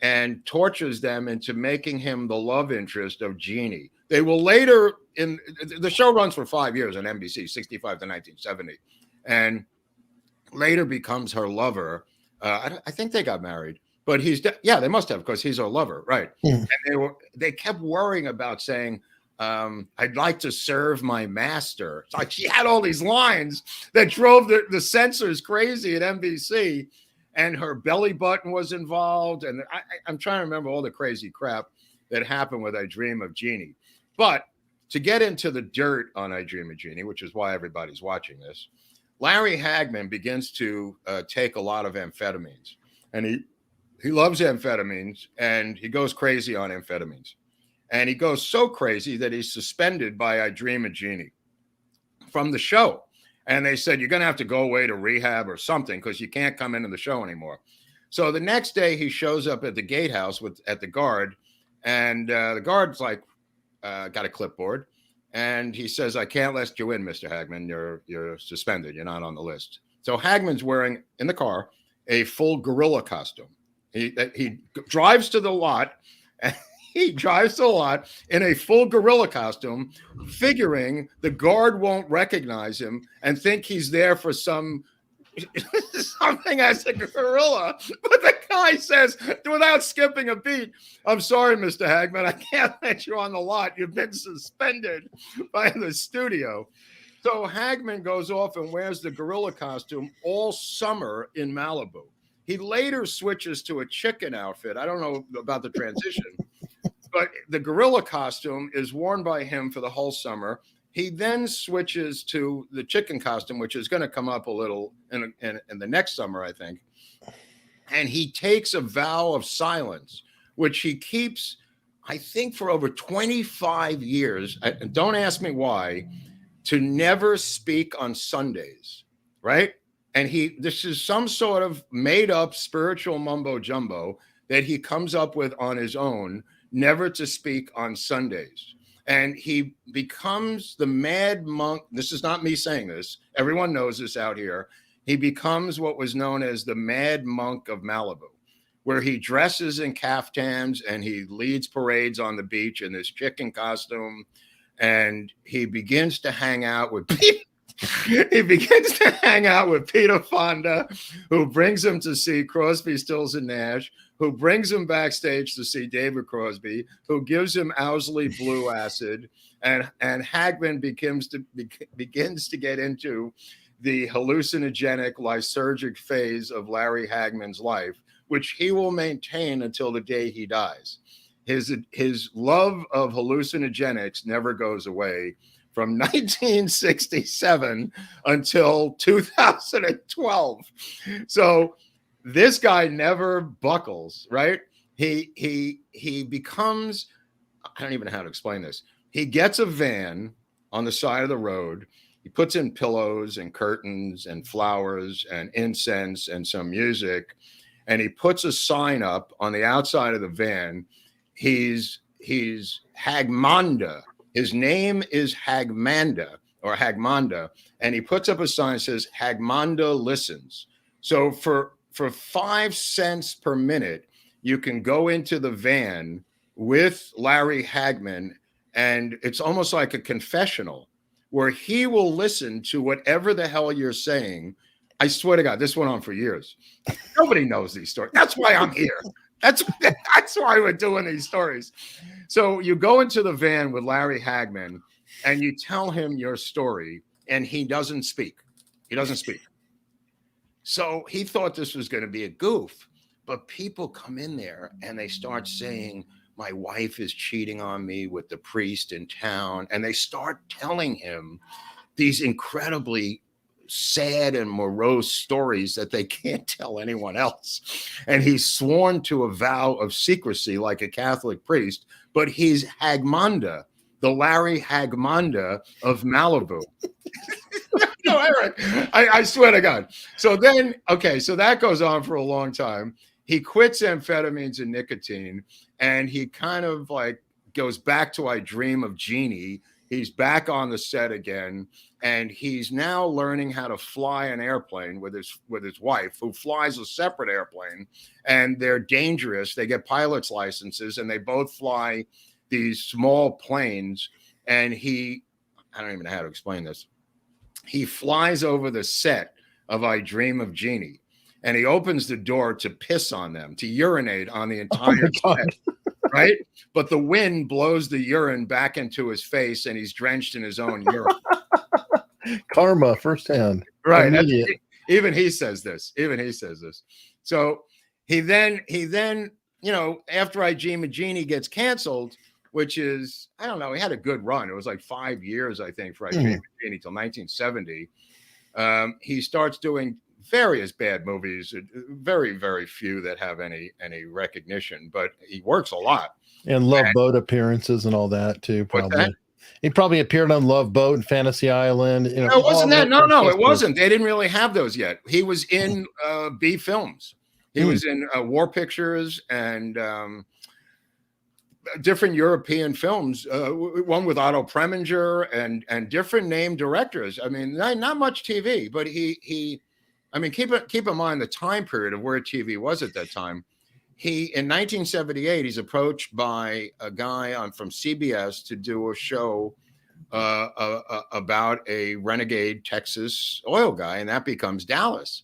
and tortures them into making him the love interest of Jeannie. They will later, the show runs for 5 years on NBC, 65 to 1970. And later becomes her lover. I think they got married, but they must have, because he's her lover, right? And they kept worrying about saying, "I'd like to serve my master." It's like she had all these lines that drove the censors crazy at NBC, and her belly button was involved. And I'm trying to remember all the crazy crap that happened with I Dream of Jeannie. But to get into the dirt on I Dream of Jeannie, which is why everybody's watching this, Larry Hagman begins to take a lot of amphetamines, and he loves amphetamines, and he goes crazy on amphetamines, and he goes so crazy that he's suspended by I Dream of Jeannie from the show, and they said, "You're going to have to go away to rehab or something, because you can't come into the show anymore." So the next day he shows up at the gatehouse at the guard, and the guard's like, got a clipboard. and he says, "I can't let you in, Mr. Hagman. You're suspended. You're not on the list." So Hagman's wearing in the car a full gorilla costume. He drives to the lot. And he drives to the lot in a full gorilla costume, figuring the guard won't recognize him and think he's there for something as a gorilla. But the guy says, without skipping a beat, "I'm sorry, Mr. Hagman, I can't let you on the lot. You've been suspended by the studio." So Hagman goes off and wears the gorilla costume all summer in Malibu. He later switches to a chicken outfit. I don't know about the transition, but the gorilla costume is worn by him for the whole summer. He then switches to the chicken costume, which is going to come up a little in the next summer, I think. And he takes a vow of silence, which he keeps, I think, for over 25 years. Don't ask me why, to never speak on Sundays, right? And this is some sort of made up spiritual mumbo jumbo that he comes up with on his own, never to speak on Sundays. And he becomes the mad monk. This is not me saying this. Everyone knows this out here. He becomes what was known as the mad monk of Malibu, where he dresses in caftans and he leads parades on the beach in this chicken costume. And he begins to hang out with people. He begins to hang out with Peter Fonda, who brings him to see Crosby, Stills, and Nash, who brings him backstage to see David Crosby, who gives him Owsley Blue Acid, and Hagman begins to get into the hallucinogenic, lysergic phase of Larry Hagman's life, which he will maintain until the day he dies. His love of hallucinogenics never goes away. From 1967 until 2012. So this guy never buckles, right? He becomes, I don't even know how to explain this. He gets a van on the side of the road. He puts in pillows and curtains and flowers and incense and some music. And he puts a sign up on the outside of the van. He's Hagmanda. His name is Hagmanda, and he puts up a sign that says Hagmanda listens. So for 5 cents per minute, you can go into the van with Larry Hagman, and it's almost like a confessional where he will listen to whatever the hell you're saying. I swear to God, this went on for years. Nobody knows these stories. That's why I'm here. That's why we're doing these stories. So you go into the van with Larry Hagman and you tell him your story, and he doesn't speak. He doesn't speak. So he thought this was going to be a goof, but people come in there and they start saying, "My wife is cheating on me with the priest in town." And they start telling him these incredibly sad and morose stories that they can't tell anyone else. And he's sworn to a vow of secrecy like a Catholic priest, but he's Hagmanda, the Larry Hagmanda of Malibu. No, Eric, I swear to God. So then, okay, so that goes on for a long time. He quits amphetamines and nicotine, and he kind of like goes back to I Dream of Jeannie. He's back on the set again, and he's now learning how to fly an airplane with his wife, who flies a separate airplane, and they're dangerous. They get pilot's licenses, and they both fly these small planes. And I don't even know how to explain this. He flies over the set of I Dream of Jeannie, and he opens the door to piss on them, to urinate on the entire set. Right? But the wind blows the urine back into his face, and he's drenched in his own urine. Karma firsthand. Right. Even he says this. So he then, after I Dream of Jeannie gets canceled, which is, I don't know, he had a good run. It was like 5 years, I think, for I Dream of Jeannie till 1970. He starts doing various bad movies, very, very few that have any recognition, but he works a lot. And Love Boat appearances and all that too, probably. He probably appeared on Love Boat and Fantasy Island. No, wasn't that? No, it wasn't. They didn't really have those yet. He was in B films. He was in War Pictures and different European films, one with Otto Preminger and different name directors. I mean, not much TV, but I mean, keep in mind the time period of where TV was at that time. In 1978, he's approached by a guy from CBS to do a show about a renegade Texas oil guy, and that becomes Dallas.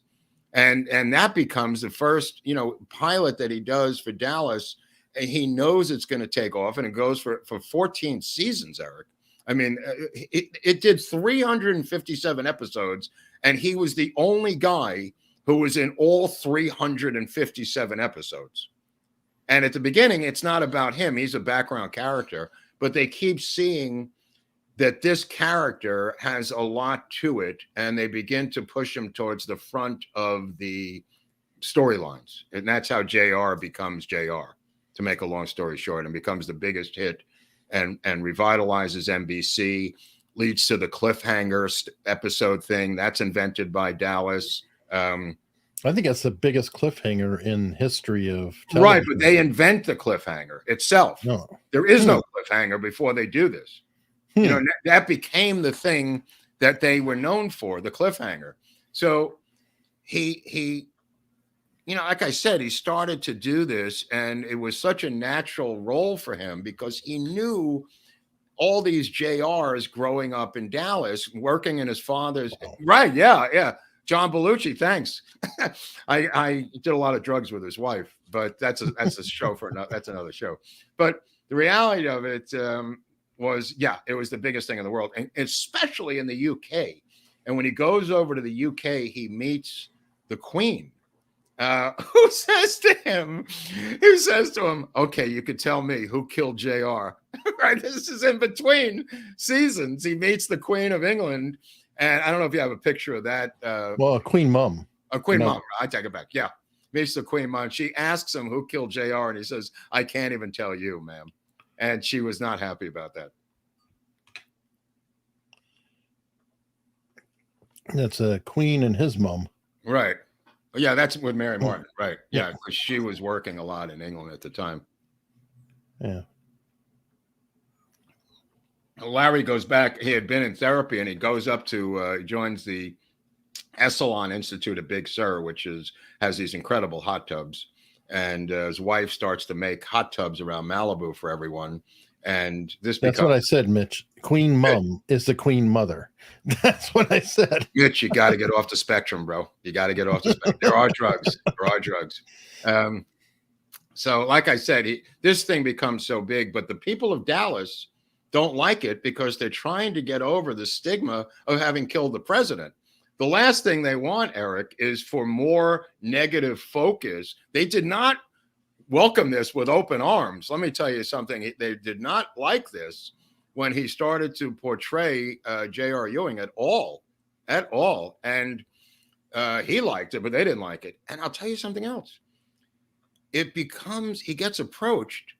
And that becomes the first, pilot that he does for Dallas. And he knows it's going to take off, and it goes for 14 seasons, Eric. I mean, it did 357 episodes, and he was the only guy who was in all 357 episodes. And at the beginning, it's not about him. He's a background character, but they keep seeing that this character has a lot to it, and they begin to push him towards the front of the storylines. And that's how JR becomes JR. To make a long story short, and becomes the biggest hit and revitalizes NBC, leads to the cliffhanger episode thing that's invented by Dallas. I think that's the biggest cliffhanger in history of television. Right, but they invent the cliffhanger itself. No. There is no cliffhanger before they do this. That became the thing that they were known for, the cliffhanger. So he like I said, he started to do this, and it was such a natural role for him because he knew all these JRs growing up in Dallas, working in his father's. Right. Yeah. John Belushi. Thanks. I did a lot of drugs with his wife, but that's a show that's another show. But the reality of it was, it was the biggest thing in the world, and especially in the UK. And when he goes over to the UK, he meets the Queen. Who says to him, okay, you could tell me who killed JR. Right? This is in between seasons. He meets the Queen of England. And I don't know if you have a picture of that. A Queen Mum. A Queen Mum. I take it back. Yeah. Meets the Queen Mum. She asks him who killed JR. And he says, I can't even tell you, ma'am. And she was not happy about that. That's a Queen and his mum. Right. Yeah, that's with Mary Martin, right? Yeah, because she was working a lot in England at the time. Yeah. Larry goes back. He had been in therapy, and he goes up to joins the Esalen Institute of Big Sur, which has these incredible hot tubs. And his wife starts to make hot tubs around Malibu for everyone. And that's what I said, Mitch. Queen Mum is the Queen Mother. That's what I said. Mitch, you got to get off the spectrum, bro. You got to get off the spectrum. There are drugs. So like I said, this thing becomes so big, but the people of Dallas don't like it because they're trying to get over the stigma of having killed the president. The last thing they want, Eric, is for more negative focus. They did not welcome this with open arms. Let me tell you something. They did not like this when he started to portray JR Ewing at all. And he liked it, but they didn't like it. And I'll tell you something else. He gets approached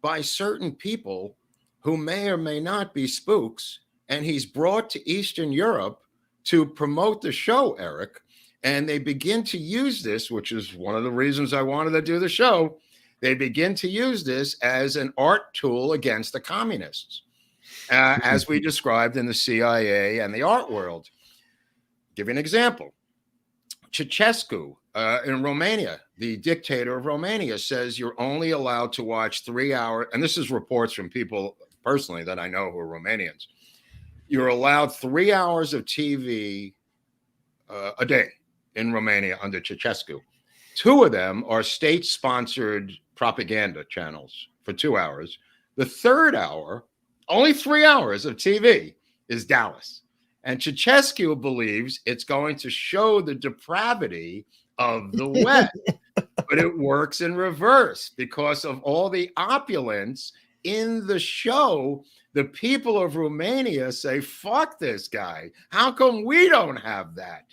by certain people who may or may not be spooks, and he's brought to Eastern Europe to promote the show, Eric. And they begin to use this, which is one of the reasons I wanted to do the show. They begin to use this as an art tool against the communists, as we described in the CIA and the art world. Give you an example. Ceausescu in Romania, the dictator of Romania, says you're only allowed to watch 3 hours, and this is reports from people personally that I know who are Romanians. You're allowed 3 hours of TV a day in Romania under Ceausescu. 2 of them are state-sponsored propaganda channels for 2 hours. The third hour, only 3 hours of TV, is Dallas. And Ceausescu believes it's going to show the depravity of the West, but it works in reverse because of all the opulence in the show. The people of Romania say, fuck this guy. How come we don't have that?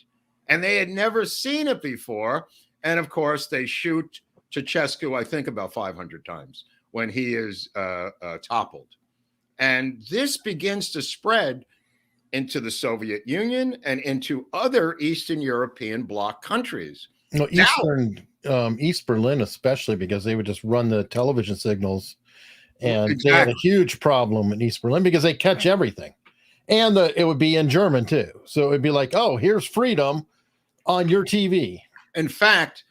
And they had never seen it before. And of course, they shoot Ceausescu, I think, about 500 times when he is toppled. And this begins to spread into the Soviet Union and into other Eastern European bloc countries. East Berlin, especially, because they would just run the television signals And they had a huge problem in East Berlin because they catch everything. And it would be in German too. So it'd be like, oh, here's freedom on your TV. In fact,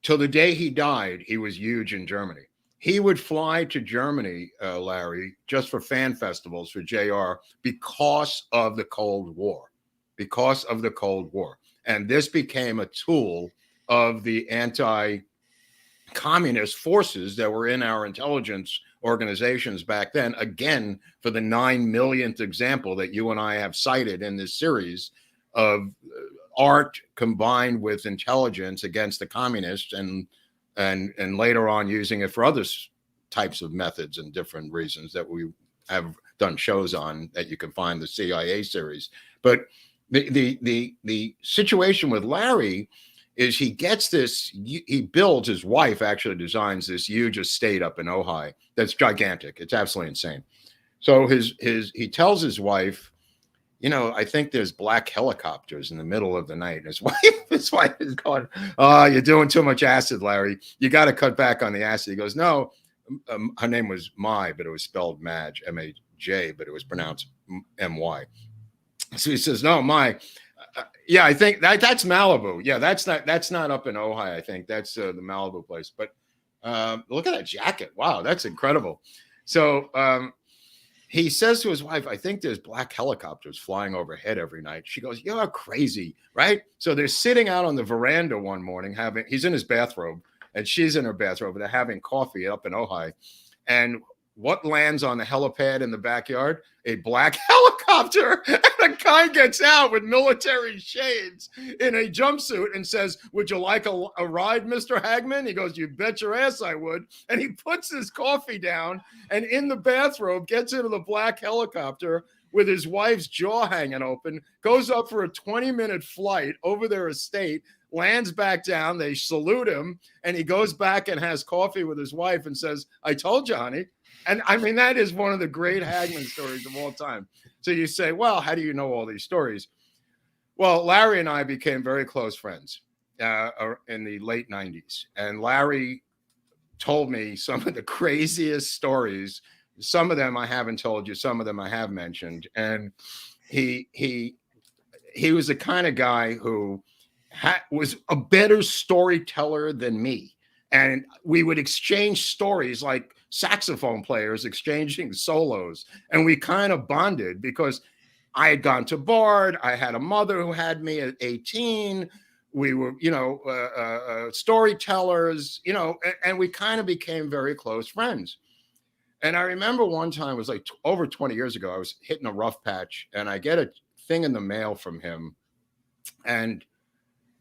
till the day he died, he was huge in Germany. He would fly to Germany, Larry, just for fan festivals for JR because of the Cold War. Because of the Cold War. And this became a tool of the anti-communist forces that were in our intelligence organizations back then, again, for the 9 millionth example that you and I have cited in this series of art combined with intelligence against the communists and later on using it for other types of methods and different reasons that we have done shows on that you can find the CIA series. But the situation with Larry is he gets this, he builds, his wife actually designs this huge estate up in Ojai that's gigantic. It's absolutely insane. So he tells his wife, you know, I think there's black helicopters in the middle of the night. And his wife is going, oh, you're doing too much acid, Larry. You got to cut back on the acid. He goes, no, her name was Mai, but it was spelled Madge, M-A-J, but it was pronounced M-Y. So he says, no, Mai. Yeah, I think that's Malibu. Yeah, that's not up in Ojai. I think that's the Malibu place. But look at that jacket. Wow, that's incredible. So he says to his wife, I think there's black helicopters flying overhead every night. She goes, you're crazy, right? So they're sitting out on the veranda one morning he's in his bathrobe and she's in her bathrobe. They're having coffee up in Ojai. And what lands on the helipad in the backyard? A black helicopter. And a guy gets out with military shades in a jumpsuit and says, would you like a ride, Mr. Hagman? He goes, you bet your ass I would. And he puts his coffee down and in the bathrobe gets into the black helicopter with his wife's jaw hanging open, goes up for a 20-minute flight over their estate, lands back down. They salute him. And he goes back and has coffee with his wife and says, I told you, honey. And I mean, that is one of the great Hagman stories of all time. So you say, well, how do you know all these stories? Well, Larry and I became very close friends in the late 90s. And Larry told me some of the craziest stories. Some of them I haven't told you. Some of them I have mentioned. And he was the kind of guy who was a better storyteller than me. And we would exchange stories like saxophone players exchanging solos. And we kind of bonded because I had gone to Bard. I had a mother who had me at 18. We were, storytellers, and we kind of became very close friends. And I remember one time, it was like over 20 years ago, I was hitting a rough patch and I get a thing in the mail from him. And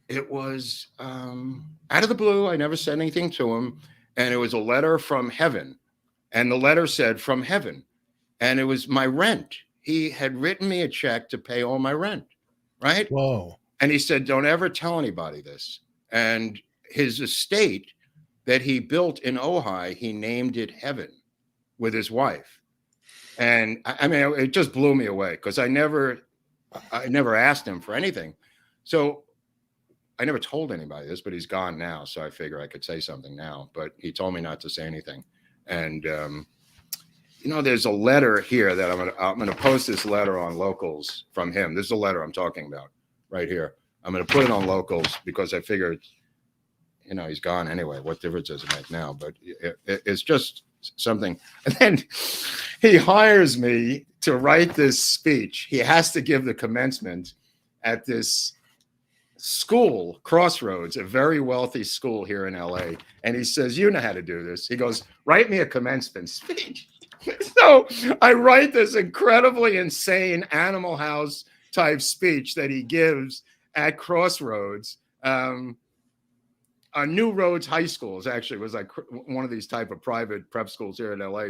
it was out of the blue. I never said anything to him. And it was a letter from heaven. And the letter said, from heaven. And it was my rent. He had written me a check to pay all my rent, right? Whoa. And he said, don't ever tell anybody this. And his estate that he built in Ojai, he named it Heaven with his wife. And I mean, it just blew me away because I never asked him for anything. So I never told anybody this, but he's gone now. So I figure I could say something now, but he told me not to say anything. And, there's a letter here that I'm going to post this letter on Locals from him. This is a letter I'm talking about right here. I'm going to put it on Locals because I figured, he's gone anyway. What difference does it make now? But it's just something. And then he hires me to write this speech. He has to give the commencement at this school, Crossroads, a very wealthy school here in LA. And he says, you know how to do this. He goes, write me a commencement speech. So I write this incredibly insane Animal House type speech that he gives at Crossroads. New Roads High School was like one of these type of private prep schools here in LA.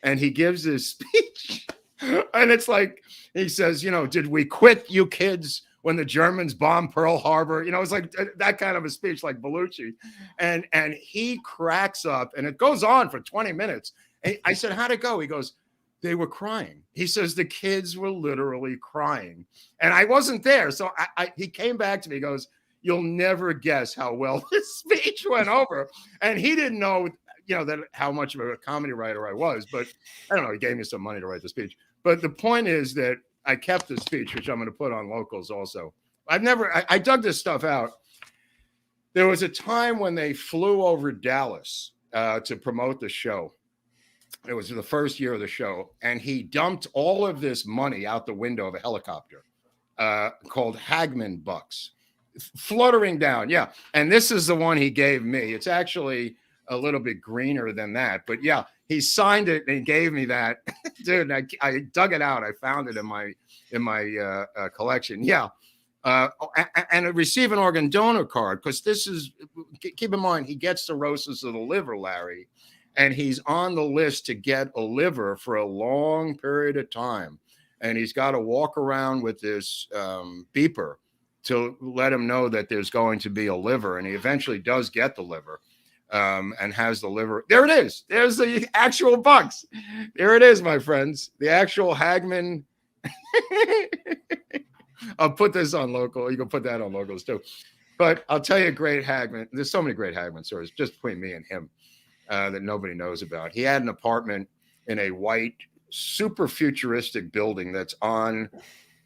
And he gives this speech. And it's like, he says, did we quit, you kids, when the Germans bombed Pearl Harbor? It's like that kind of a speech, like Belushi. And he cracks up, and it goes on for 20 minutes. And I said, how'd it go? He goes, they were crying. He says the kids were literally crying. And I wasn't there. So he came back to me. He goes, you'll never guess how well this speech went over. And he didn't know, that how much of a comedy writer I was, but I don't know. He gave me some money to write the speech. But the point is that I kept the speech, which I'm going to put on Locals also. I dug this stuff out. There was a time when they flew over Dallas to promote the show. It was the first year of the show, and he dumped all of this money out the window of a helicopter called Hagman bucks, fluttering down. Yeah, and this is the one he gave me. It's actually a little bit greener than that, but yeah, he signed it and he gave me that. Dude, I dug it out. I found it in my collection. Yeah. And receive an organ donor card, because keep in mind, he gets cirrhosis of the liver, Larry, and he's on the list to get a liver for a long period of time. And he's got to walk around with this beeper to let him know that there's going to be a liver. And he eventually does get the liver and has the liver. There it is. There's the actual bucks. There it is, my friends. The actual Hagman. I'll put this on Local. You can put that on Locals too. But I'll tell you, great Hagman. There's so many great Hagman stories just between me and him that nobody knows about. He had an apartment in a white, super futuristic building that's on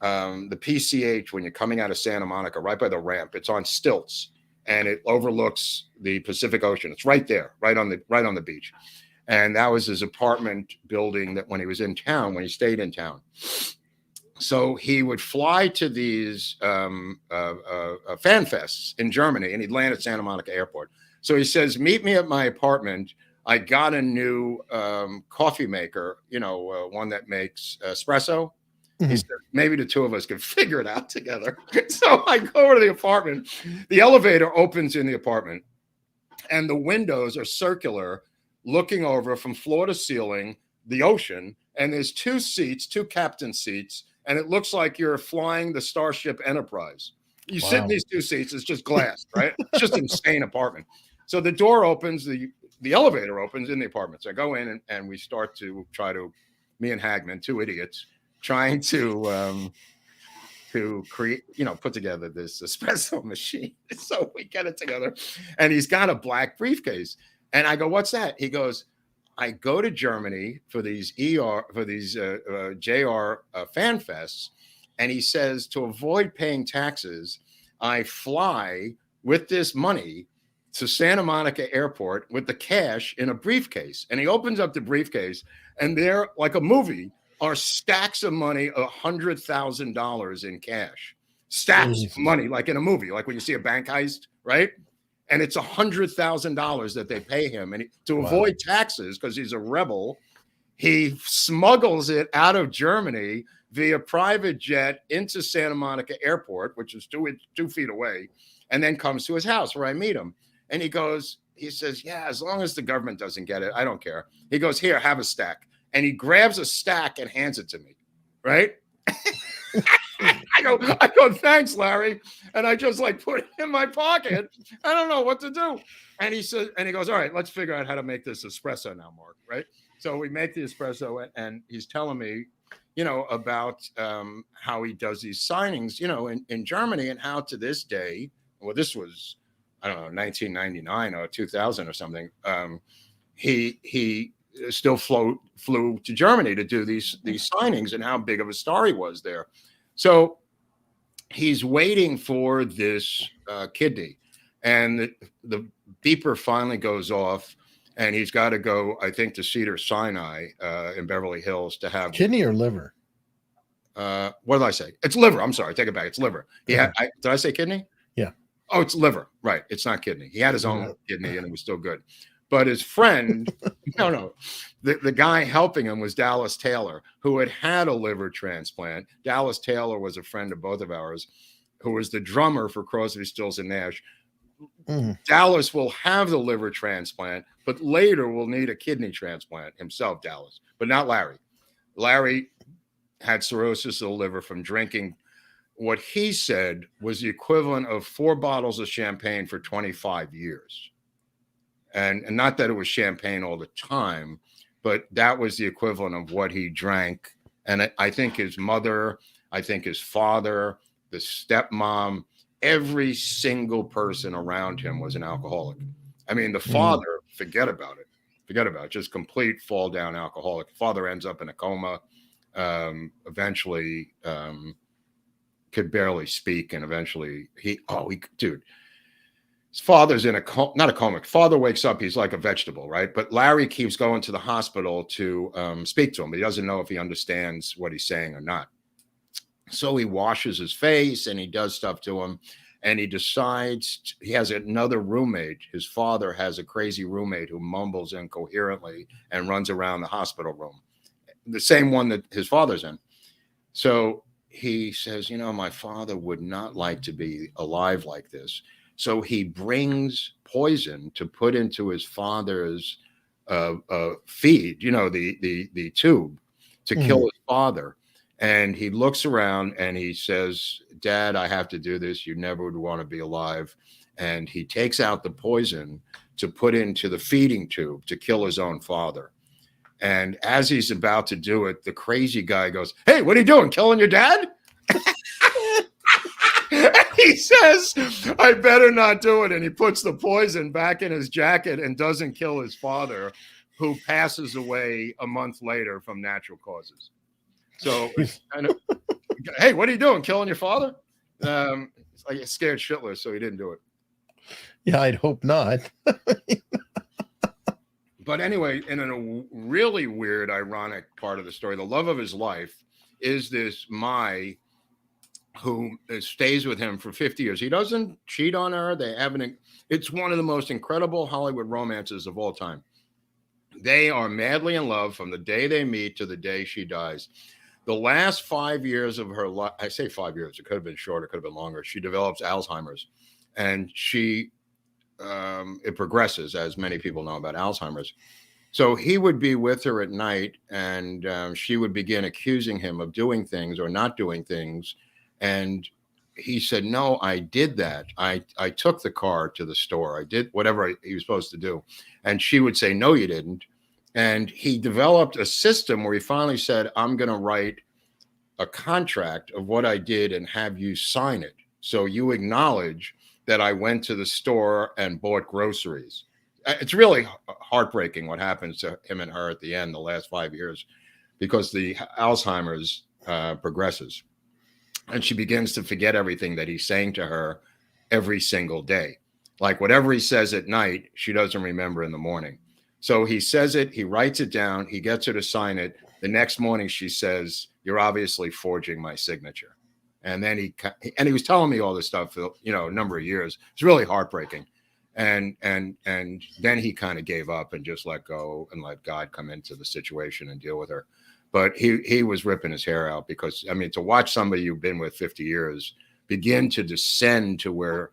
the PCH when you're coming out of Santa Monica, right by the ramp. It's on stilts, and it overlooks the Pacific Ocean. It's right there, right on the beach. And that was his apartment building that when he was in town, when he stayed in town. So he would fly to these fan fests in Germany, and he'd land at Santa Monica Airport. So he says, meet me at my apartment. I got a new coffee maker, one that makes espresso. Mm-hmm. He said, maybe the two of us can figure it out together. So I go over to the apartment. The elevator opens in the apartment, and the windows are circular, looking over from floor to ceiling, the ocean. And there's two captain seats. And it looks like you're flying the Starship Enterprise. You sit in these two seats. It's just glass, right? It's just an insane apartment. So the door opens, the elevator opens in the apartment. So I go in and we start to me and Hagman, two idiots, trying to create, put together this espresso machine. So we get it together, and he's got a black briefcase. And I go, what's that? He goes, I go to Germany for these JR fan fests, and he says to avoid paying taxes, I fly with this money to Santa Monica Airport with the cash in a briefcase. And he opens up the briefcase, and there, like a movie, are stacks of money, $100,000 in cash. Stacks of money, like in a movie, like when you see a bank heist, right? And it's $100,000 that they pay him. And to avoid taxes, because he's a rebel, he smuggles it out of Germany via private jet into Santa Monica Airport, which is 2 feet away, and then comes to his house where I meet him. And he says, yeah, as long as the government doesn't get it, I don't care. He goes, here, have a stack. And he grabs a stack and hands it to me, right? I go, thanks, Larry. And I just put it in my pocket. I don't know what to do. And he goes, all right, let's figure out how to make this espresso now, Mark. Right. So we make the espresso, and he's telling me, about how he does these signings, in Germany, and how to this day, well, this was, I don't know, 1999 or 2000 or something. He still flew to Germany to do these signings, and how big of a star he was there. So he's waiting for this kidney, and the beeper finally goes off, and he's got to go, I think, to Cedars-Sinai in Beverly Hills to have kidney or liver. What did I say? It's liver. I'm sorry. Take it back. It's liver. Did I say kidney? Yeah. Oh, it's liver. Right. It's not kidney. He had his own kidney, and it was still good. But his friend, the guy helping him was Dallas Taylor, who had a liver transplant. Dallas Taylor was a friend of both of ours, who was the drummer for Crosby, Stills, and Nash. Dallas will have the liver transplant, but later will need a kidney transplant himself, Dallas, but not Larry. Larry had cirrhosis of the liver from drinking what he said was the equivalent of 4 bottles of champagne for 25 years. And not that it was champagne all the time, but that was the equivalent of what he drank. And I think his mother, I think his father, the stepmom, every single person around him was an alcoholic. I mean, the father, forget about it. Forget about it. Just complete fall down alcoholic. Father ends up in a coma. Eventually, could barely speak, and eventually dude. His father's in not a coma. Father wakes up, he's like a vegetable, right? But Larry keeps going to the hospital to speak to him, but he doesn't know if he understands what he's saying or not. So he washes his face and he does stuff to him, and he decides he has another roommate. His father has a crazy roommate who mumbles incoherently and runs around the hospital room, the same one that his father's in. So he says, my father would not like to be alive like this. So he brings poison to put into his father's feed, the tube to kill his father. And he looks around and he says, Dad, I have to do this. You never would want to be alive. And he takes out the poison to put into the feeding tube to kill his own father. And as he's about to do it, the crazy guy goes, hey, what are you doing? Killing your dad? He says, I better not do it. And he puts the poison back in his jacket and doesn't kill his father, who passes away a month later from natural causes. So, hey, what are you doing? Killing your father? It's like scared shitless, so he didn't do it. Yeah, I'd hope not. But anyway, in a really weird, ironic part of the story, the love of his life is this Mai, who stays with him for 50 years. He doesn't cheat on her. It's one of the most incredible Hollywood romances of all time. They are madly in love from the day they meet to the day she dies. The last 5 years of her life, I say 5 years, it could have been shorter, it could have been longer. She develops Alzheimer's, and it progresses, as many people know about Alzheimer's. So he would be with her at night, and she would begin accusing him of doing things or not doing things. And he said, no, I did that. I took the car to the store. I did whatever he was supposed to do. And she would say, no, you didn't. And he developed a system where he finally said, I'm going to write a contract of what I did and have you sign it. So you acknowledge that I went to the store and bought groceries. It's really heartbreaking what happens to him and her at the end, the last 5 years, because the Alzheimer's progresses. And she begins to forget everything that he's saying to her every single day. Like whatever he says at night, she doesn't remember in the morning. So he says it, he writes it down, he gets her to sign it. The next morning she says, you're obviously forging my signature. And then he was telling me all this stuff for, a number of years. It's really heartbreaking. And then he kind of gave up and just let go and let God come into the situation and deal with her. But he was ripping his hair out, because, to watch somebody you've been with 50 years begin to descend to where,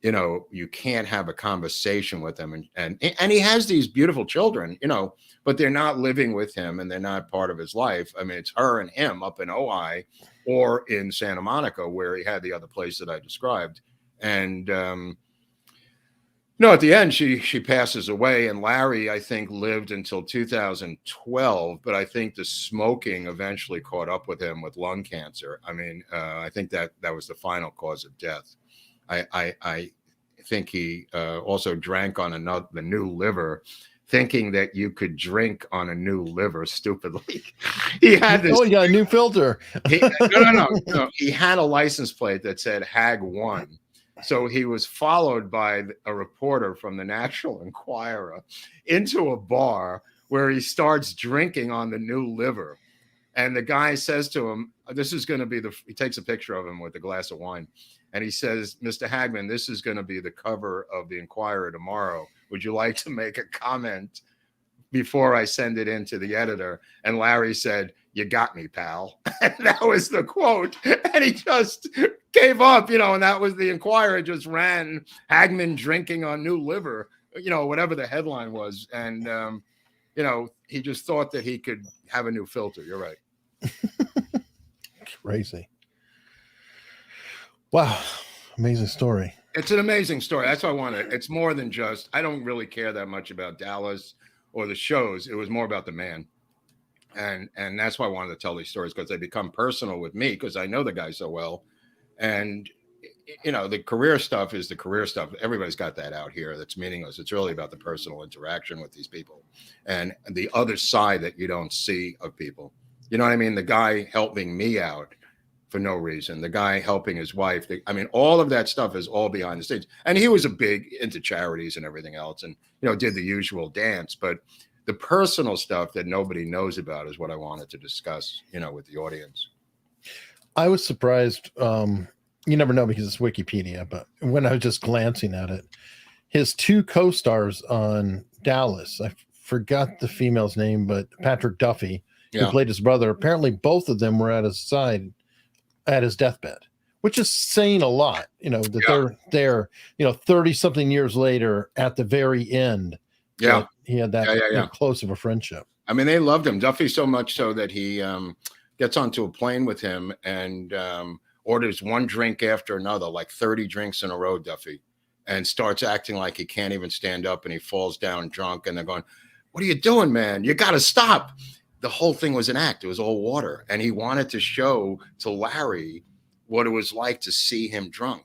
you can't have a conversation with him. And he has these beautiful children, but they're not living with him and they're not part of his life. It's her and him up in Ojai or in Santa Monica, where he had the other place that I described. And, at the end, she passes away, and Larry, I think, lived until 2012, but I think the smoking eventually caught up with him with lung cancer. I think that was the final cause of death. I think he also drank on the new liver, thinking that you could drink on a new liver stupidly. He had this. Oh, yeah, a new filter. No. He had a license plate that said Hag 1. So he was followed by a reporter from the National Enquirer into a bar where he starts drinking on the new liver. And the guy says to him, this is going to be he takes a picture of him with a glass of wine. And he says, Mr. Hagman, this is going to be the cover of the Enquirer tomorrow. Would you like to make a comment before I send it in to the editor? And Larry said, you got me, pal. And that was the quote. And he just gave up, and that was the Enquirer, just ran Hagman drinking on new liver, whatever the headline was. And, he just thought that he could have a new filter. You're right. Crazy. Wow. Amazing story. It's an amazing story. That's what I wanted. It's more than just, I don't really care that much about Dallas or the shows. It was more about the man. And that's why I wanted to tell these stories, because they become personal with me, because I know the guy so well. And, the career stuff is the career stuff. Everybody's got that out here. That's meaningless. It's really about the personal interaction with these people and the other side that you don't see of people. You know what I mean? The guy helping me out for no reason, the guy helping his wife. All of that stuff is all behind the scenes. And he was a big into charities and everything else, and did the usual dance. But the personal stuff that nobody knows about is what I wanted to discuss, with the audience. I was surprised. You never know because it's Wikipedia, but when I was just glancing at it, his two co-stars on Dallas, I forgot the female's name, but Patrick Duffy, who played his brother, apparently both of them were at his side at his deathbed, which is saying a lot, that they're 30 something years later at the very end. Yeah. He had that close of a friendship. They loved him. Duffy so much so that he gets onto a plane with him and orders one drink after another, like 30 drinks in a row, Duffy, and starts acting like he can't even stand up, and he falls down drunk, and they're going, "What are you doing, man? You got to stop." The whole thing was an act. It was all water. And he wanted to show to Larry what it was like to see him drunk.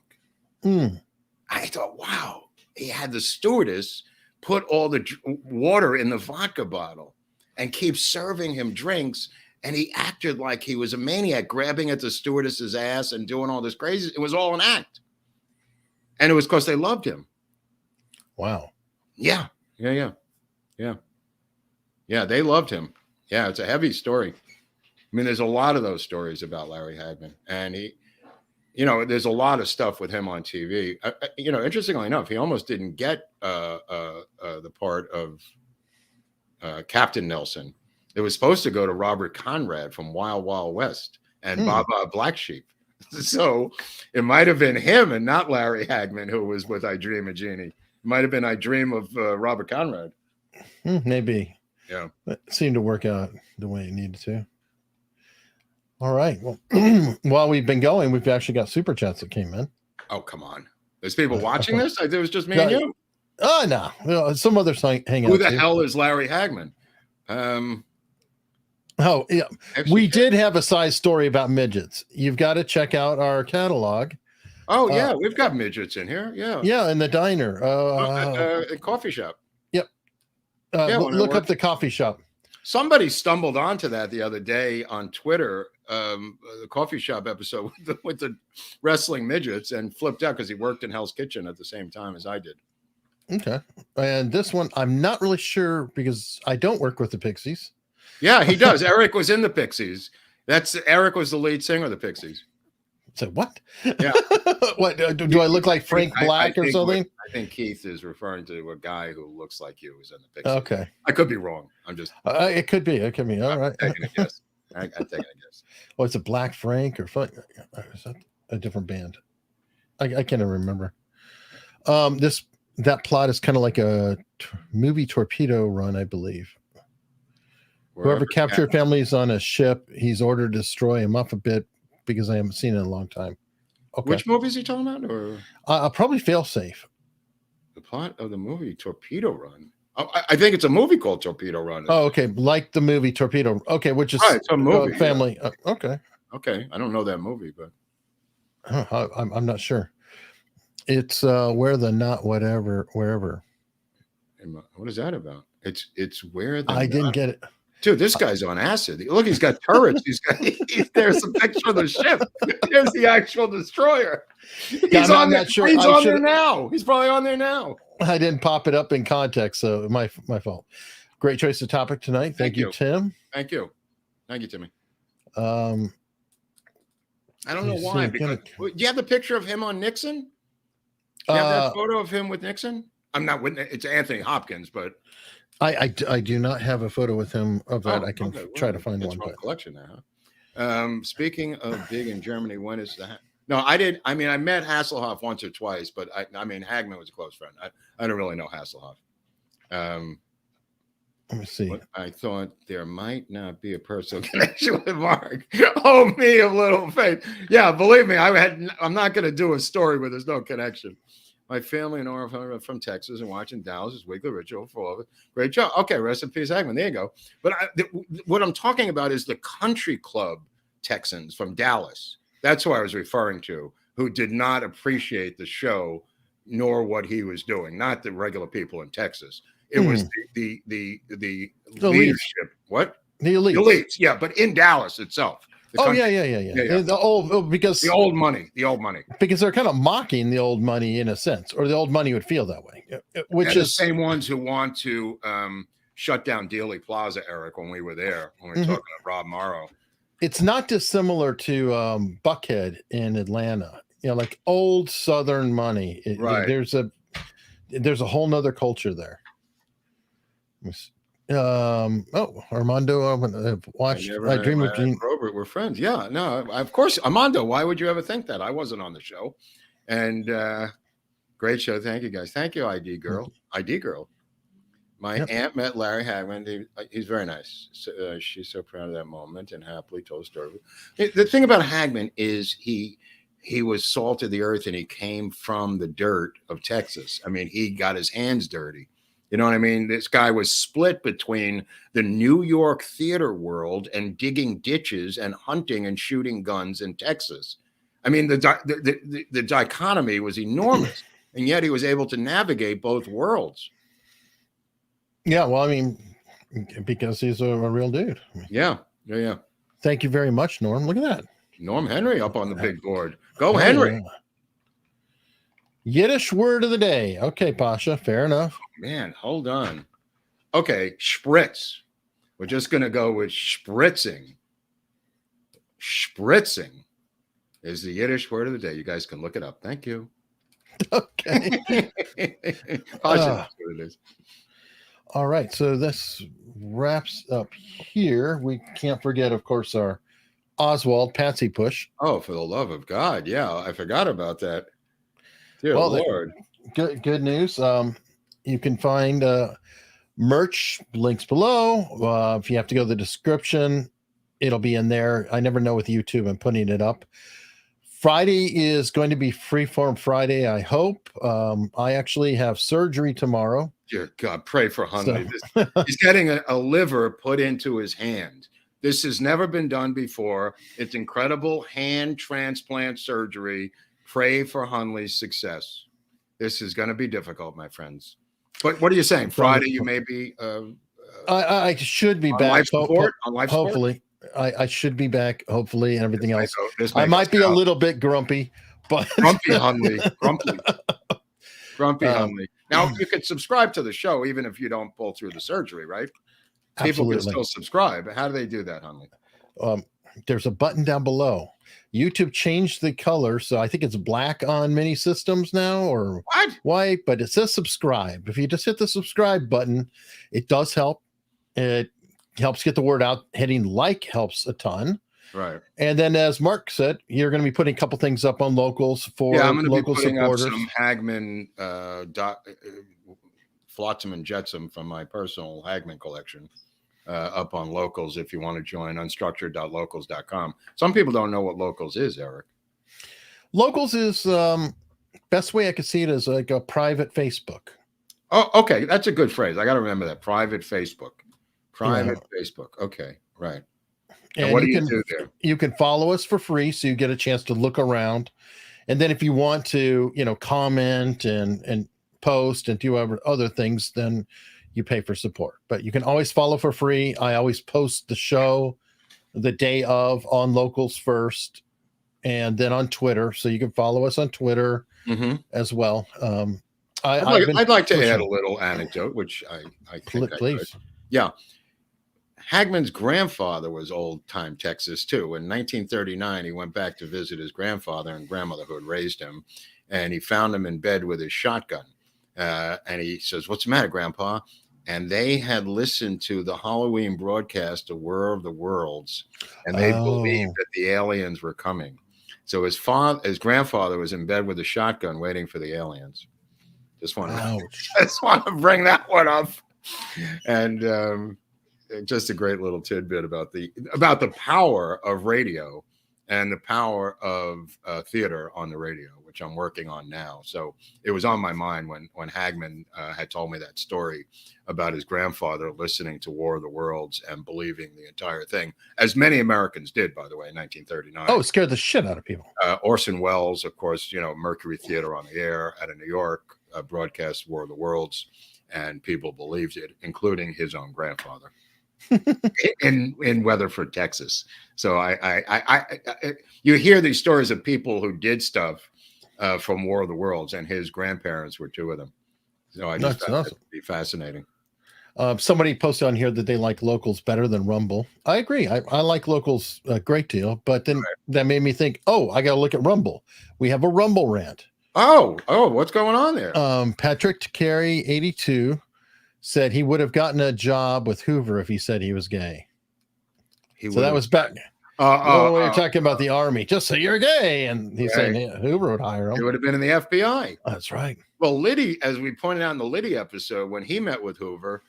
I thought, wow, he had the stewardess put all the water in the vodka bottle and keep serving him drinks. And he acted like he was a maniac, grabbing at the stewardess's ass and doing all this crazy. It was all an act. And it was because they loved him. Wow. Yeah. They loved him. Yeah, it's a heavy story. There's a lot of those stories about Larry Hagman. And he, there's a lot of stuff with him on TV. Interestingly enough, he almost didn't get the part of Captain Nelson. It was supposed to go to Robert Conrad from Wild Wild West and Baba Black Sheep. So it might have been him and not Larry Hagman who was with I Dream of Jeannie. It might have been I Dream of Robert Conrad. Maybe. Yeah. It seemed to work out the way it needed to. All right. Well, while we've been going, we've actually got super chats that came in. Oh, come on. There's people watching this? I thought it was just me and you. Oh, no. Some others hang out. Who the hell is Larry Hagman? Oh, yeah. We did have a side story about midgets. You've got to check out our catalog. Oh, yeah. We've got midgets in here. Yeah. Yeah, in the diner. A coffee shop. Yep. Look up the coffee shop. Somebody stumbled onto that the other day on Twitter, the coffee shop episode with the wrestling midgets, and flipped out because he worked in Hell's Kitchen at the same time as I did. Okay. And this one, I'm not really sure because I don't work with the Pixies. Yeah, he does. Eric was in the Pixies. Eric was the lead singer of the Pixies. So what? Yeah. What do I look like Frank Black or something? I think Keith is referring to a guy who looks like you who's in the Pixies. Okay. I could be wrong. I'm just. It could be. All right. I'm taking a guess. I'm taking a guess. Oh, it's a Black Frank or is that a different band? I can't remember. That plot is kind of like a movie Torpedo Run, I believe. Whoever captured families on a ship, he's ordered to destroy him up a bit because I haven't seen it in a long time. Okay. Which movie is he talking about? Or I'll probably fail safe. The plot of the movie Torpedo Run. Oh, I think it's a movie called Torpedo Run. Oh, okay. Like the movie Torpedo. Okay, which is it's a movie, family. Yeah. Okay. Okay. I don't know that movie, but I'm not sure. It's where the not whatever wherever. What is that about? It's where the I didn't get it. Dude, this guy's on acid. Look, he's got turrets. There's a picture of the ship. There's the actual destroyer. He's on there. Sure. He's on there now. He's probably on there now. I didn't pop it up in context, so my fault. Great choice of topic tonight. Thank you, Tim. Thank you, Timmy. I don't know why. Because, do you have the picture of him on Nixon? Do you have that photo of him with Nixon? I'm not with. It's Anthony Hopkins, but. I do not have a photo with him of that. I can try to find one. But collection now. Huh? Speaking of big in Germany, when is that? No, I did. I mean, I met Hasselhoff once or twice, but Hagman was a close friend. I don't really know Hasselhoff. Let me see. I thought there might not be a personal connection with Mark. Oh, me of little faith. Yeah, believe me, I'm not going to do a story where there's no connection. My family and I are from Texas and watching Dallas' weekly ritual for all of it. Great job. Okay, rest in peace, Hagman. There you go. But what I'm talking about is the country club Texans from Dallas. That's who I was referring to, who did not appreciate the show nor what he was doing. Not the regular people in Texas. It was the leadership. What? The elites. The elites, yeah, but in Dallas itself. Yeah. Because the old money. Because they're kind of mocking the old money in a sense, or the old money would feel that way, which is the same ones who want to shut down Dealey Plaza, Eric, when we were there, when we were talking to Rob Morrow. It's not dissimilar to Buckhead in Atlanta, like old Southern money. Right. There's a whole nother culture there. Armando, watched Dream of Jeannie. Robert, we're friends. Yeah, no, of course, Armando. Why would you ever think that? I wasn't on the show, and great show. Thank you, guys. Thank you, ID girl. My aunt met Larry Hagman. He's very nice. So, she's so proud of that moment and happily told a story. The thing about Hagman is he was salt of the earth, and he came from the dirt of Texas. I mean, he got his hands dirty. You know what I mean? This guy was split between the New York theater world and digging ditches and hunting and shooting guns in Texas. I mean, the dichotomy was enormous, and yet he was able to navigate both worlds. Yeah, well, I mean, because he's a real dude. Yeah. Thank you very much, Norm. Look at that. Norm Henry up on the big board. Go, Henry. Yiddish word of the day. Okay, Pasha, fair enough. Man, hold on. Okay, spritz. We're just going to go with spritzing. Spritzing is the Yiddish word of the day. You guys can look it up. Thank you. Okay. Pasha, that's what it is. All right, so this wraps up here. We can't forget, of course, our Oswald Patsy push. Oh, for the love of God. Yeah, I forgot about that. Dear Lord. Good news. You can find merch links below. If you have to go to the description, it'll be in there. I never know with YouTube. I'm putting it up. Friday is going to be Freeform Friday, I hope. I actually have surgery tomorrow. Dear God, pray for Hunley. He's getting a liver put into his hand. This has never been done before. It's incredible hand transplant surgery. Pray for Hunley's success. This is going to be difficult, my friends. But what are you saying? Friday, you may be. I should be back. On life support? Hopefully, I should be back. Hopefully, and everything else. I might be a little bit grumpy, but grumpy Hunley, grumpy Hunley. Now you can subscribe to the show even if you don't pull through the surgery, right? People can still subscribe. How do they do that, Hunley? There's a button down below. YouTube changed the color, so I think it's black on many systems now, or white, but it says subscribe. If you just hit the subscribe button, it does help. It helps get the word out. Hitting like helps a ton. Right. And then, as Mark said, you're going to be putting a couple things up on locals for I'm going to local be putting supporters. Up some Hagman Flotsam and Jetsam from my personal Hagman collection. Up on locals if you want to join unstructured.locals.com. Some people don't know what locals is, Eric. Locals is best way I could see it is like a private Facebook. Oh, okay. That's a good phrase. I got to remember that. Private Facebook. Facebook. Okay. Right. And what do you do there? You can follow us for free, so you get a chance to look around. And then if you want to, comment and post and do other things, then you pay for support. But you can always follow for free. I always post the show the day of on locals first, and then on Twitter. So you can follow us on Twitter as well. I'd like to add a little anecdote, which I think please. Yeah. Hagman's grandfather was old time Texas too. In 1939, he went back to visit his grandfather and grandmother who had raised him, and he found him in bed with his shotgun. And he says, "What's the matter, Grandpa?" And they had listened to the Halloween broadcast of War of the Worlds, and they believed that the aliens were coming. So his grandfather was in bed with a shotgun waiting for the aliens. Just want to bring that one up. And just a great little tidbit about the power of radio and the power of theater on the radio, which I'm working on now. So it was on my mind when Hagman had told me that story about his grandfather listening to War of the Worlds and believing the entire thing, as many Americans did, by the way, in 1939. Oh, it scared the shit out of people. Orson Welles, of course, Mercury Theater on the air out of New York, broadcast War of the Worlds, and people believed it, including his own grandfather. in Weatherford, Texas. So I you hear these stories of people who did stuff from War of the Worlds, and his grandparents were two of them. So I just found that to be fascinating. Somebody posted on here that they like Locals better than Rumble. I agree. I like Locals a great deal, but then that made me think, oh, I got to look at Rumble. We have a Rumble rant. Oh, what's going on there? Patrick Carey, 82. Said he would have gotten a job with Hoover if he said he was gay. That was back. We were talking about the Army. Just say you're gay, and he's saying Hoover would hire him. He would have been in the FBI. That's right. Well, Liddy, as we pointed out in the Liddy episode, when he met with Hoover,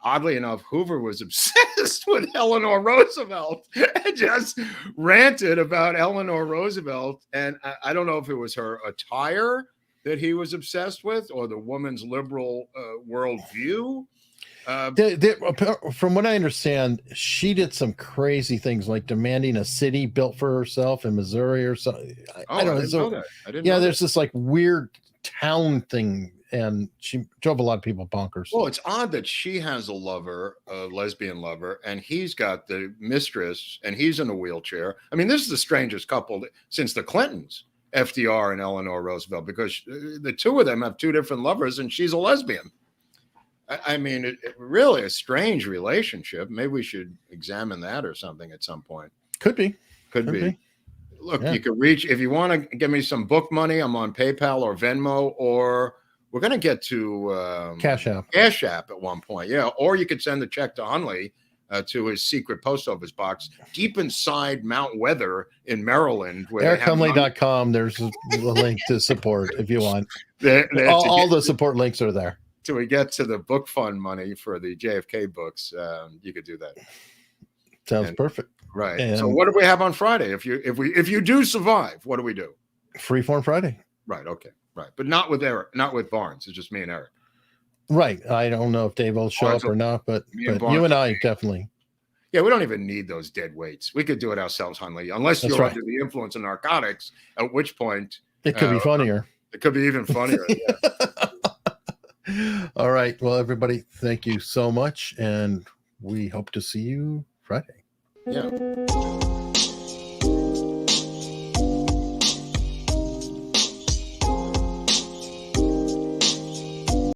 oddly enough, Hoover was obsessed with Eleanor Roosevelt and just ranted about Eleanor Roosevelt. And I don't know if it was her attire that he was obsessed with, or the woman's liberal worldview. From what I understand, she did some crazy things, like demanding a city built for herself in Missouri or something. I don't know. There's this like weird town thing, and she drove a lot of people bonkers. Well, it's odd that she has a lover, a lesbian lover, and he's got the mistress, and he's in a wheelchair. I mean, this is the strangest couple since the Clintons. FDR and Eleanor Roosevelt, because the two of them have two different lovers, and she's a lesbian. I mean, it really a strange relationship. Maybe we should examine that or something at some point. Could be. Look, you could reach, if you want to give me some book money, I'm on PayPal or Venmo, or we're going to get to Cash App at one point. Yeah. Or you could send the check to Hunley to his secret post office box deep inside Mount Weather in Maryland. EricHunley.com. There's a link to support if you want. All the support links are there. Till we get to the book fund money for the JFK books, you could do that. Sounds perfect. Right. And so what do we have on Friday? If you do survive, what do we do? Freeform Friday. Right. Okay. Right. But not with Eric, not with Barnes. It's just me and Eric. Right. I don't know if Dave will show up or not, but you and I definitely. Yeah, we don't even need those dead weights. We could do it ourselves, Hunley, unless you're under the influence of narcotics, at which point it could be funnier. It could be even funnier. Yeah. All right. Well, everybody, thank you so much. And we hope to see you Friday. Yeah.